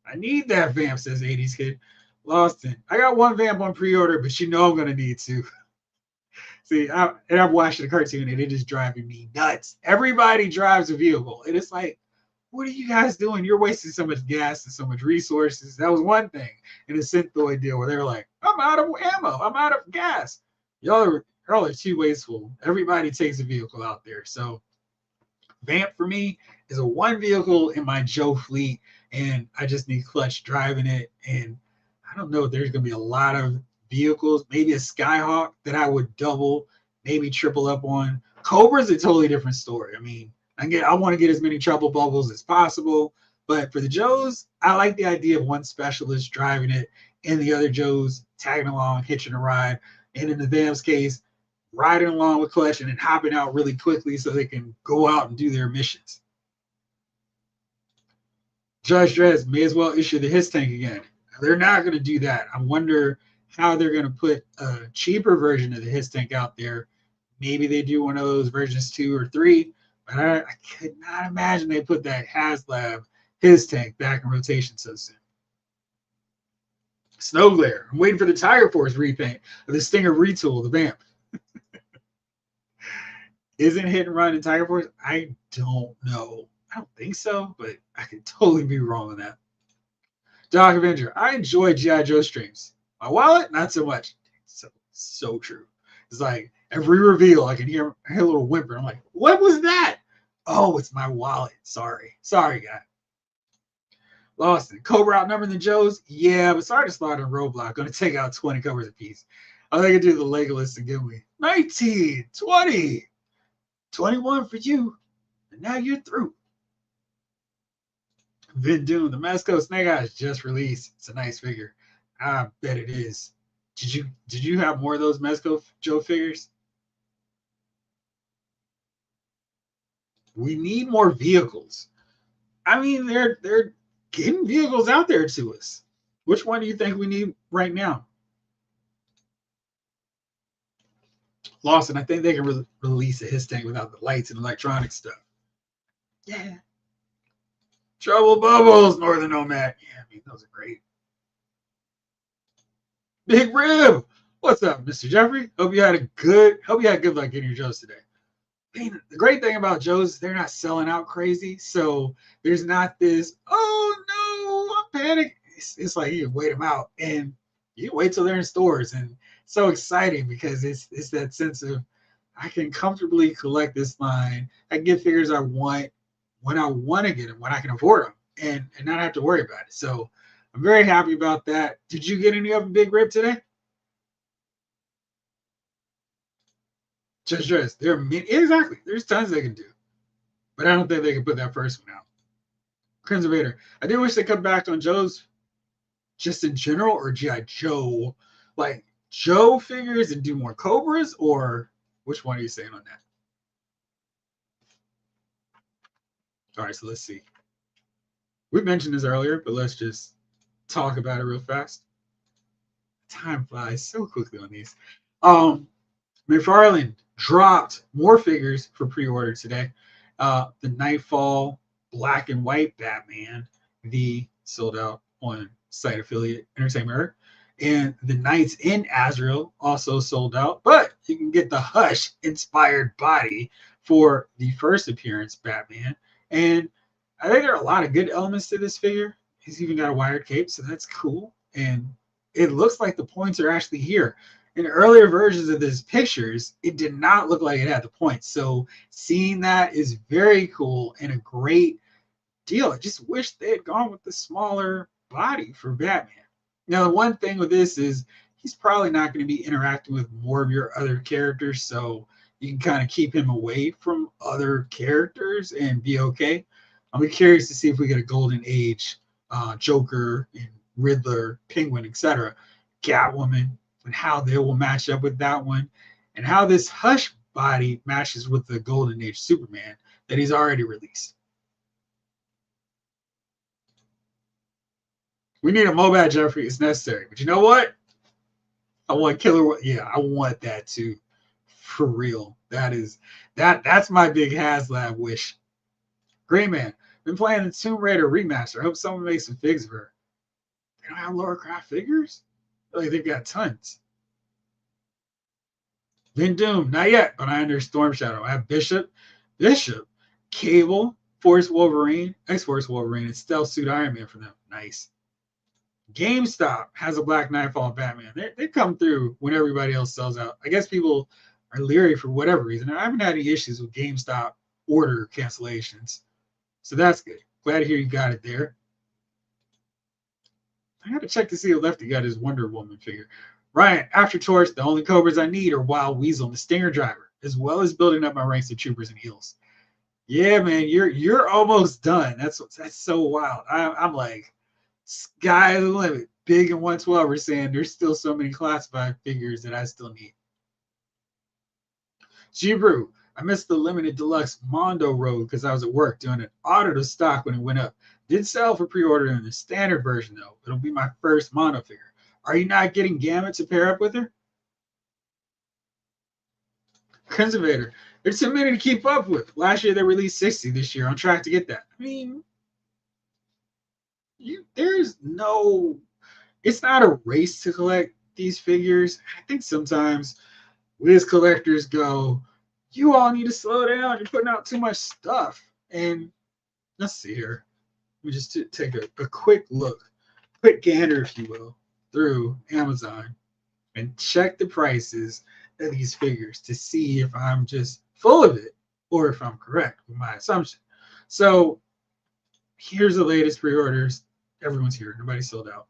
I need that vamp, says 80s kid. Lawson, I got one vamp on pre-order, but you know I'm gonna need two. See, I'm watching the cartoon and it is driving me nuts. Everybody drives a vehicle, and it's like, what are you guys doing? You're wasting so much gas and so much resources. That was one thing in the Synthoid deal where they were like, I'm out of ammo, I'm out of gas. Y'all are too wasteful. Everybody takes a vehicle out there. So Vamp for me is a one vehicle in my Joe fleet, and I just need Clutch driving it. And I don't know if there's going to be a lot of vehicles, maybe a Skyhawk that I would double, maybe triple up on. Cobra's a totally different story. I mean, I want to get as many trouble bubbles as possible, but for the Joes, I like the idea of one specialist driving it and the other Joes tagging along, hitching a ride. And in the Vamp's case, riding along with Clutch and then hopping out really quickly so they can go out and do their missions. Judge Dredd may as well issue the His Tank again. They're not going to do that. I wonder how they're going to put a cheaper version of the His Tank out there. Maybe they do one of those versions 2 or 3, but I could not imagine they put that HasLab His Tank back in rotation so soon. Snow Glare. I'm waiting for the Tiger Force repaint of the Stinger retool, the Vamp. Isn't Hit and Run in Tiger Force? I don't know. I don't think so, but I could totally be wrong on that. Doc Avenger. I enjoy G.I. Joe streams. My wallet, not so much. So true. It's like every reveal, I can hear a little whimper. I'm like, what was that? Oh, it's my wallet. Sorry, guy. Lawson. Cobra outnumbered the Joes? Yeah, but sorry to slaughter in Roadblock. Going to take out 20 covers apiece. I think I do the Legolas and give me 19, 20. 21 for you, and now you're through. Vin Doom, the Mezco Snake Eyes just released. It's a nice figure. I bet it is. Did you have more of those Mezco Joe figures? We need more vehicles. I mean, they're getting vehicles out there to us. Which one do you think we need right now? Lawson, I think they can release a His Tank without the lights and electronic stuff. Yeah. Trouble Bubbles, Northern Nomad. Yeah, I mean, those are great. Big Rib. What's up, Mr. Jeffrey? Hope you had good luck getting your Joes today. I mean, the great thing about Joes, they're not selling out crazy. So there's not this, oh no, I'm panicking. It's like you wait them out and you wait till they're in stores, and it's so exciting because it's that sense of I can comfortably collect this line. I can get figures I want when I want to get them, when I can afford them, and not have to worry about it. So I'm very happy about that. Did you get any of them Big Rib today? Just dress. Exactly. There's tons they can do, but I don't think they can put that first one out. Conservator. I do wish they come back on Joe's just in general, or G.I. Joe, like Joe figures, and do more Cobras, or which one are you saying on that? All right, so let's see. We mentioned this earlier, but let's just talk about it real fast. Time flies so quickly on these. McFarlane dropped more figures for pre-order today. The Nightfall black and white Batman, the sold out on site affiliate Entertainment, and the Knights in Azrael also sold out, but you can get the Hush inspired body for the first appearance Batman. And I think there are a lot of good elements to this figure. He's even got a wired cape, so that's cool. And it looks like the points are actually here. In earlier versions of these pictures, it did not look like it had the points. So seeing that is very cool and a great deal. I just wish they had gone with the smaller body for Batman. Now, the one thing with this is he's probably not going to be interacting with more of your other characters, so you can kind of keep him away from other characters and be okay. I'll be curious to see if we get a Golden Age Joker and Riddler, Penguin, etc., Catwoman, and how they will match up with that one, and how this Hush body matches with the Golden Age Superman that he's already released. We need a Mobat Jeffrey. It's necessary. But you know what? I want Killer. Yeah, I want that too. For real. That's my big HasLab wish. Great man. Been playing the Tomb Raider remaster. I hope someone makes some figs of her. They don't have Laura Croft figures? Like they've got tons. Then Doom, not yet, but I under Storm Shadow. I have Bishop, Cable, Force Wolverine, X-Force Wolverine, and Stealth Suit Iron Man for them. Nice. GameStop has a Black Nightfall Batman. They come through when everybody else sells out. I guess people are leery for whatever reason. I haven't had any issues with GameStop order cancellations. So that's good. Glad to hear you got it there. I got to check to see if Lefty got his Wonder Woman figure. Ryan, after Torch, the only Cobras I need are Wild Weasel and the Stinger Driver, as well as building up my ranks of Troopers and Heels. Yeah, man, you're almost done. That's so wild. I'm like, sky's the limit. Big and 112 are saying there's still so many classified figures that I still need. G-Brew, I missed the limited deluxe Mondo Road because I was at work doing an audit of stock when it went up. Did sell for pre-order in the standard version though. It'll be my first Mondo figure. Are you not getting Gamut to pair up with her? Conservator, there's too many to keep up with. Last year they released 60. This year on track to get that. I mean, there's no. It's not a race to collect these figures. I think sometimes we as collectors go, you all need to slow down. You're putting out too much stuff. And let's see here. Let me just take a quick look, quick gander, if you will, through Amazon and check the prices of these figures to see if I'm just full of it or if I'm correct with my assumption. So here's the latest pre-orders. Everyone's here. Nobody's sold out.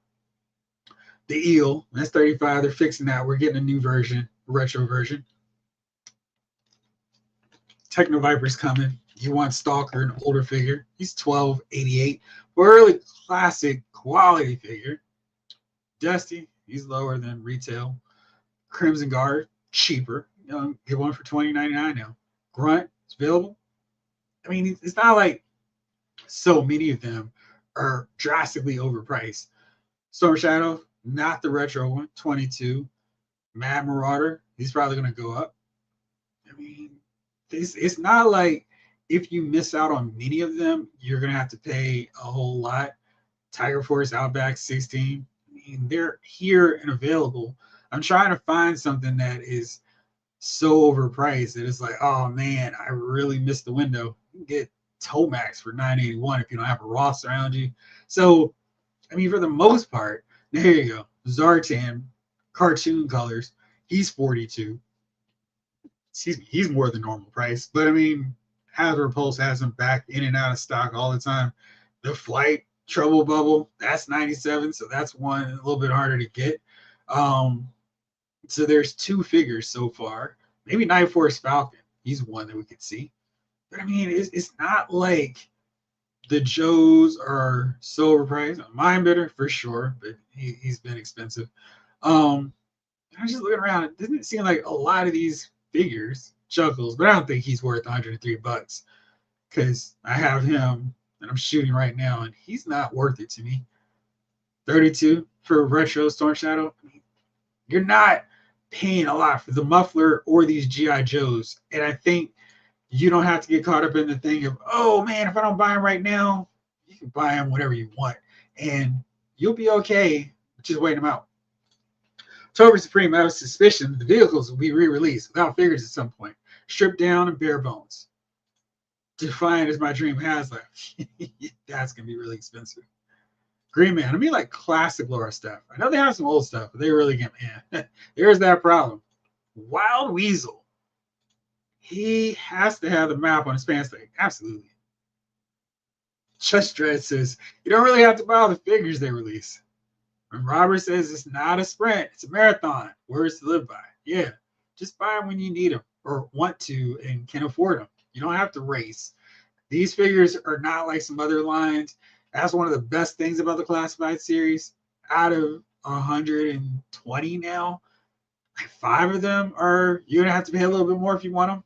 The Eel, that's 35. They're fixing that. We're getting a new version, a retro version. Techno Viper's coming. You want Stalker, an older figure. He's $12.88. Really classic quality figure. Dusty, he's lower than retail. Crimson Guard, cheaper. Get one for $20.99 now. Grunt, it's available. I mean, it's not like so many of them are drastically overpriced. Storm Shadow, not the retro one, 22. Mad Marauder, he's probably going to go up. I mean, it's not like if you miss out on many of them, you're going to have to pay a whole lot. Tiger Force Outback 16. I mean, they're here and available. I'm trying to find something that is so overpriced that it's like, oh man, I really missed the window. You can get Tomax for $9.81 if you don't have a Ross around you. So, I mean, for the most part, there you go. Zartan, cartoon colors. He's 42. Excuse me, he's more than normal price. But I mean, Hasbro Pulse has him back in and out of stock all the time. The Flight Trouble Bubble, that's 97, so that's one a little bit harder to get. So there's two figures so far. Maybe Night Force Falcon. He's one that we could see. But I mean, it's not like the Joes are so overpriced. Mindbender for sure, but he's been expensive. I was just looking around. It doesn't seem like a lot of these figures, Chuckles, but I don't think he's worth $103 because I have him and I'm shooting right now, and he's not worth it to me. 32 for retro Storm Shadow. I mean, you're not paying a lot for the muffler or these G.I. Joes. And I think you don't have to get caught up in the thing of, oh man, if I don't buy them right now, you can buy them whatever you want. And you'll be okay just waiting them out. October Supreme, I have a suspicion that the vehicles will be re-released without figures at some point. Stripped down and bare bones. Defiant as my dream has left. That's going to be really expensive. Green Man, I mean like classic Laura stuff. I know they have some old stuff, but they really get, man, there's that problem. Wild Weasel. He has to have the map on his pants leg. Absolutely. Just Dread says, you don't really have to buy all the figures they release. And Robert says it's not a sprint, it's a marathon. Words to live by. Yeah, just buy them when you need them or want to and can afford them. You don't have to race. These figures are not like some other lines. That's one of the best things about the Classified series. Out of 120 now, like 5 of them are, you're going to have to pay a little bit more if you want them.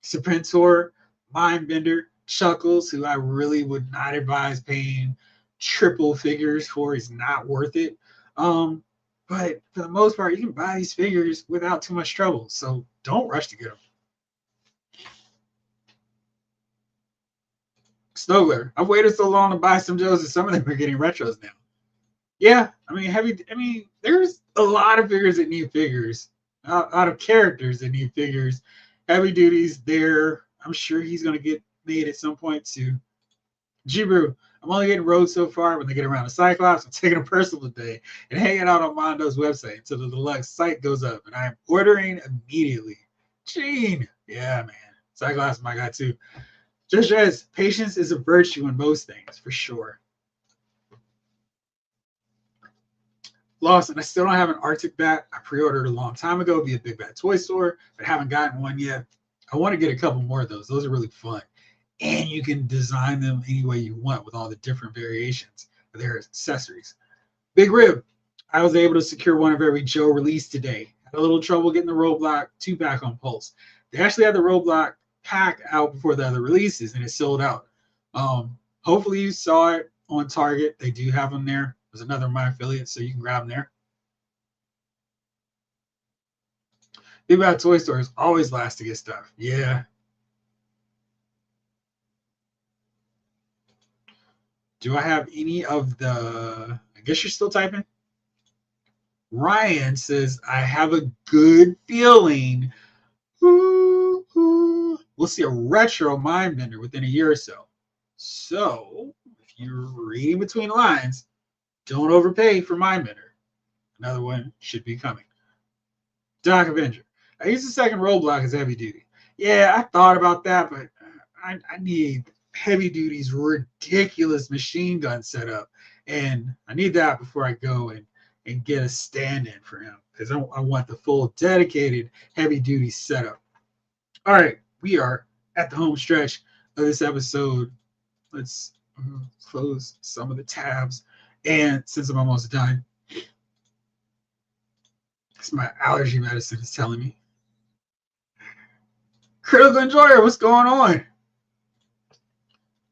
Serpentor, Mindbender, Chuckles, who I really would not advise paying triple figures for. Is not worth it. But But for the most part, you can buy these figures without too much trouble. So don't rush to get them. Snowler, I've waited so long to buy some Joes, and some of them are getting retros now. Yeah, I mean, there's a lot of figures that need figures, out of characters that need figures. Heavy Duty's there. I'm sure he's gonna get made at some point too. Jibru, I'm only getting road so far. When they get around the Cyclops, I'm taking a personal day and hanging out on Mondo's website until the deluxe site goes up, and I'm ordering immediately. Gene, yeah, man, Cyclops, my guy too. Just as patience is a virtue in most things, for sure. Lawson, I still don't have an Arctic bat. I pre-ordered a long time ago via Big Bad Toy Store, but haven't gotten one yet. I want to get a couple more of those. Those are really fun. And you can design them any way you want with all the different variations of their accessories. Big Rib, I was able to secure one of every Joe release today. Had a little trouble getting the Roadblock 2-pack on Pulse. They actually had the Roadblock pack out before the other releases, and it sold out. Hopefully you saw it on Target. They do have them there. There's another of my affiliates, so you can grab them there. Big Bad Toy Store is always last to get stuff. Yeah. Do I have any of the... I guess you're still typing? Ryan says, I have a good feeling. We'll see a retro Mindbender within a year or so. So, if you're reading between the lines, don't overpay for Mindbender. Another one should be coming. Doc Avenger. I use the second Roadblock as Heavy Duty. Yeah, I thought about that, but I need Heavy Duty's ridiculous machine gun setup. And I need that before I go and get a stand-in for him, because I want the full dedicated Heavy Duty setup. All right, we are at the home stretch of this episode. Let's close some of the tabs. And since I'm almost done, it's my allergy medicine is telling me. Critical Enjoyer, what's going on?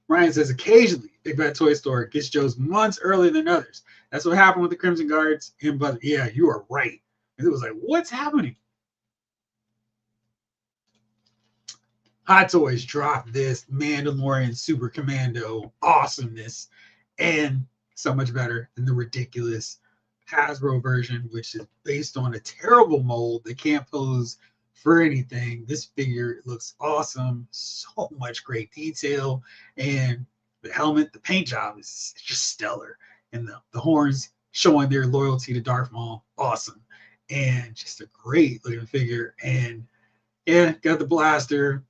Ryan says, occasionally, Big Bad Toy Store gets Joe's months earlier than others. That's what happened with the Crimson Guards. But yeah, you are right. And it was like, what's happening? Hot Toys dropped this Mandalorian Super Commando awesomeness, and so much better than the ridiculous Hasbro version, which is based on a terrible mold that can't pose for anything. This figure looks awesome, so much great detail, and the helmet, the paint job is just stellar, and the horns showing their loyalty to Darth Maul, awesome, and just a great looking figure. And yeah, got the blaster,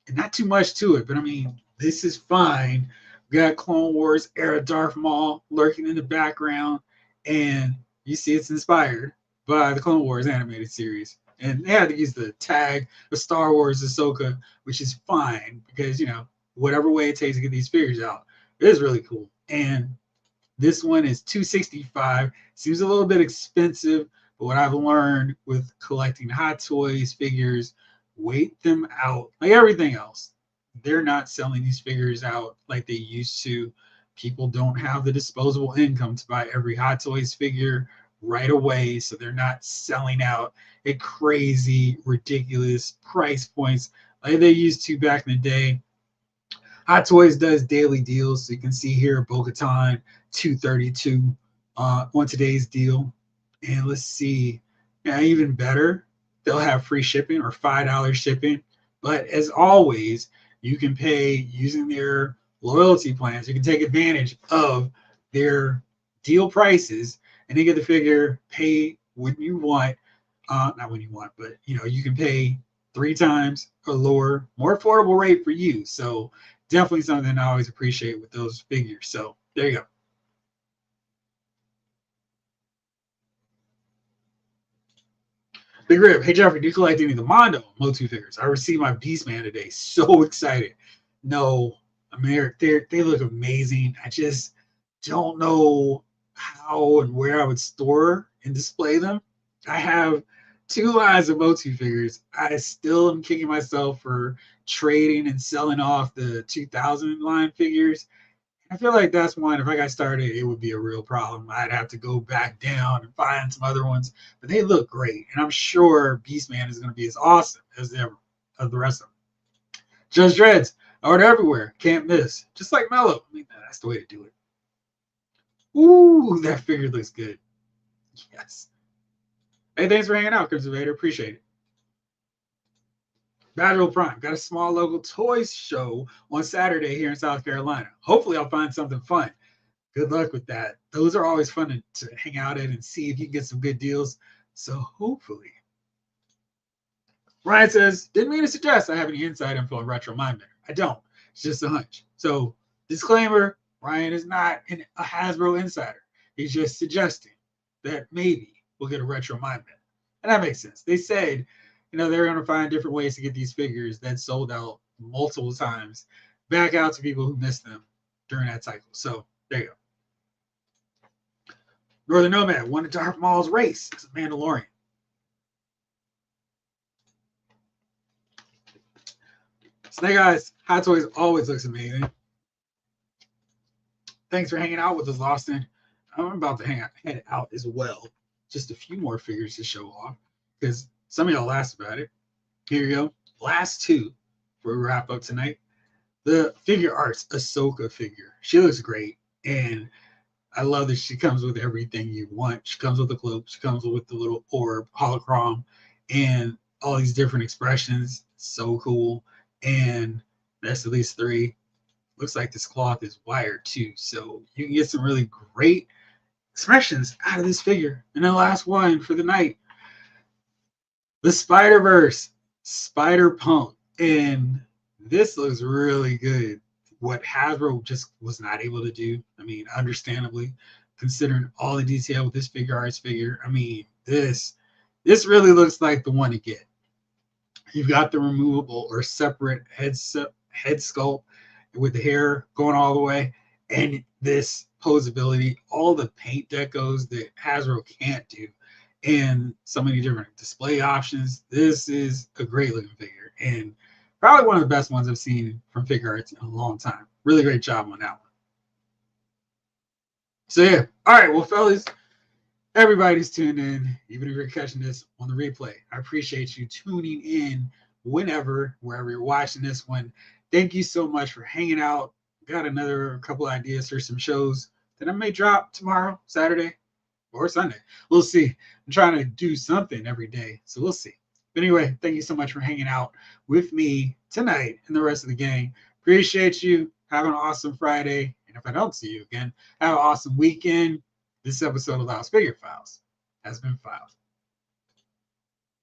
and not too much to it, but I mean, this is fine. We got Clone Wars era Darth Maul lurking in the background, and you see it's inspired by the Clone Wars animated series. And they had to use the tag of Star Wars Ahsoka, which is fine because, you know, whatever way it takes to get these figures out, it is really cool. And this one is $265. Seems a little bit expensive, but what I've learned with collecting Hot Toys figures, wait them out like everything else. They're not selling these figures out like they used to. People don't have the disposable income to buy every Hot Toys figure right away, so they're not selling out at crazy, ridiculous price points like they used to back in the day. Hot Toys does daily deals, so you can see here Bo-Katan $232 on today's deal. And let's see, yeah, even better, they'll have free shipping or $5 shipping. But as always, you can pay using their loyalty plans. You can take advantage of their deal prices and then get the figure, pay when you want, not when you want, but you know, you can pay 3 times a lower, more affordable rate for you. So definitely something I always appreciate with those figures. So there you go. Big Rib, hey Jeffrey, do you collect any of the Mondo Motu figures? I received my Beastman today. So excited. No, I mean, they look amazing. I just don't know how and where I would store and display them. I have 2 lines of Motu figures. I still am kicking myself for trading and selling off the 2000 line figures. I feel like that's one. If I got started, it would be a real problem. I'd have to go back down and find some other ones, but they look great, and I'm sure Beastman is going to be as awesome as the rest of them. Judge Dreads are everywhere, can't miss. Just like Mellow. I mean, that's the way to do it. Ooh, that figure looks good. Yes. Hey, thanks for hanging out, Conservator. Appreciate it. Battle Prime got a small local toys show on Saturday here in South Carolina. Hopefully, I'll find something fun. Good luck with that. Those are always fun to hang out at and see if you can get some good deals. So hopefully. Ryan says, didn't mean to suggest I have any inside info on Retro Mind Bender. I don't. It's just a hunch. So disclaimer, Ryan is not a Hasbro insider. He's just suggesting that maybe we'll get a Retro Mind Bender. And that makes sense. They said, they're going to find different ways to get these figures that sold out multiple times back out to people who missed them during that cycle. So there you go. Northern Nomad won a Darth Maul's race as a Mandalorian. Snake Eyes Hot Toys always looks amazing. Thanks for hanging out with us, Austin. I'm about to head out as well. Just a few more figures to show off because some of y'all asked about it. Here you go. Last two for a wrap up tonight. The Figure Arts Ahsoka figure. She looks great. And I love that she comes with everything you want. She comes with the cloak. She comes with the little orb, holocron, and all these different expressions. So cool. And that's at least three. Looks like this cloth is wired too. So you can get some really great expressions out of this figure. And then last one for the night. The Spider-Verse Spider-Punk. And this looks really good. What Hasbro just was not able to do. I mean, understandably, considering all the detail with this Figure Arts figure. I mean, this really looks like the one to get. You've got the removable or separate head sculpt with the hair going all the way, and this posability, all the paint decos that Hasbro can't do, and so many different display options. This is a great looking figure, and probably one of the best ones I've seen from Figure Arts in a long time. Really great job on that one. So yeah, all right, well, fellas, everybody's tuned in, even if you're catching this on the replay. I appreciate you tuning in whenever, wherever you're watching this one. Thank you so much for hanging out. Got another couple ideas for some shows that I may drop tomorrow, Saturday, or Sunday. We'll see. I'm trying to do something every day, so we'll see. But anyway, thank you so much for hanging out with me tonight and the rest of the gang. Appreciate you. Have an awesome Friday. And if I don't see you again, have an awesome weekend. This episode of Loud Figure Files has been filed.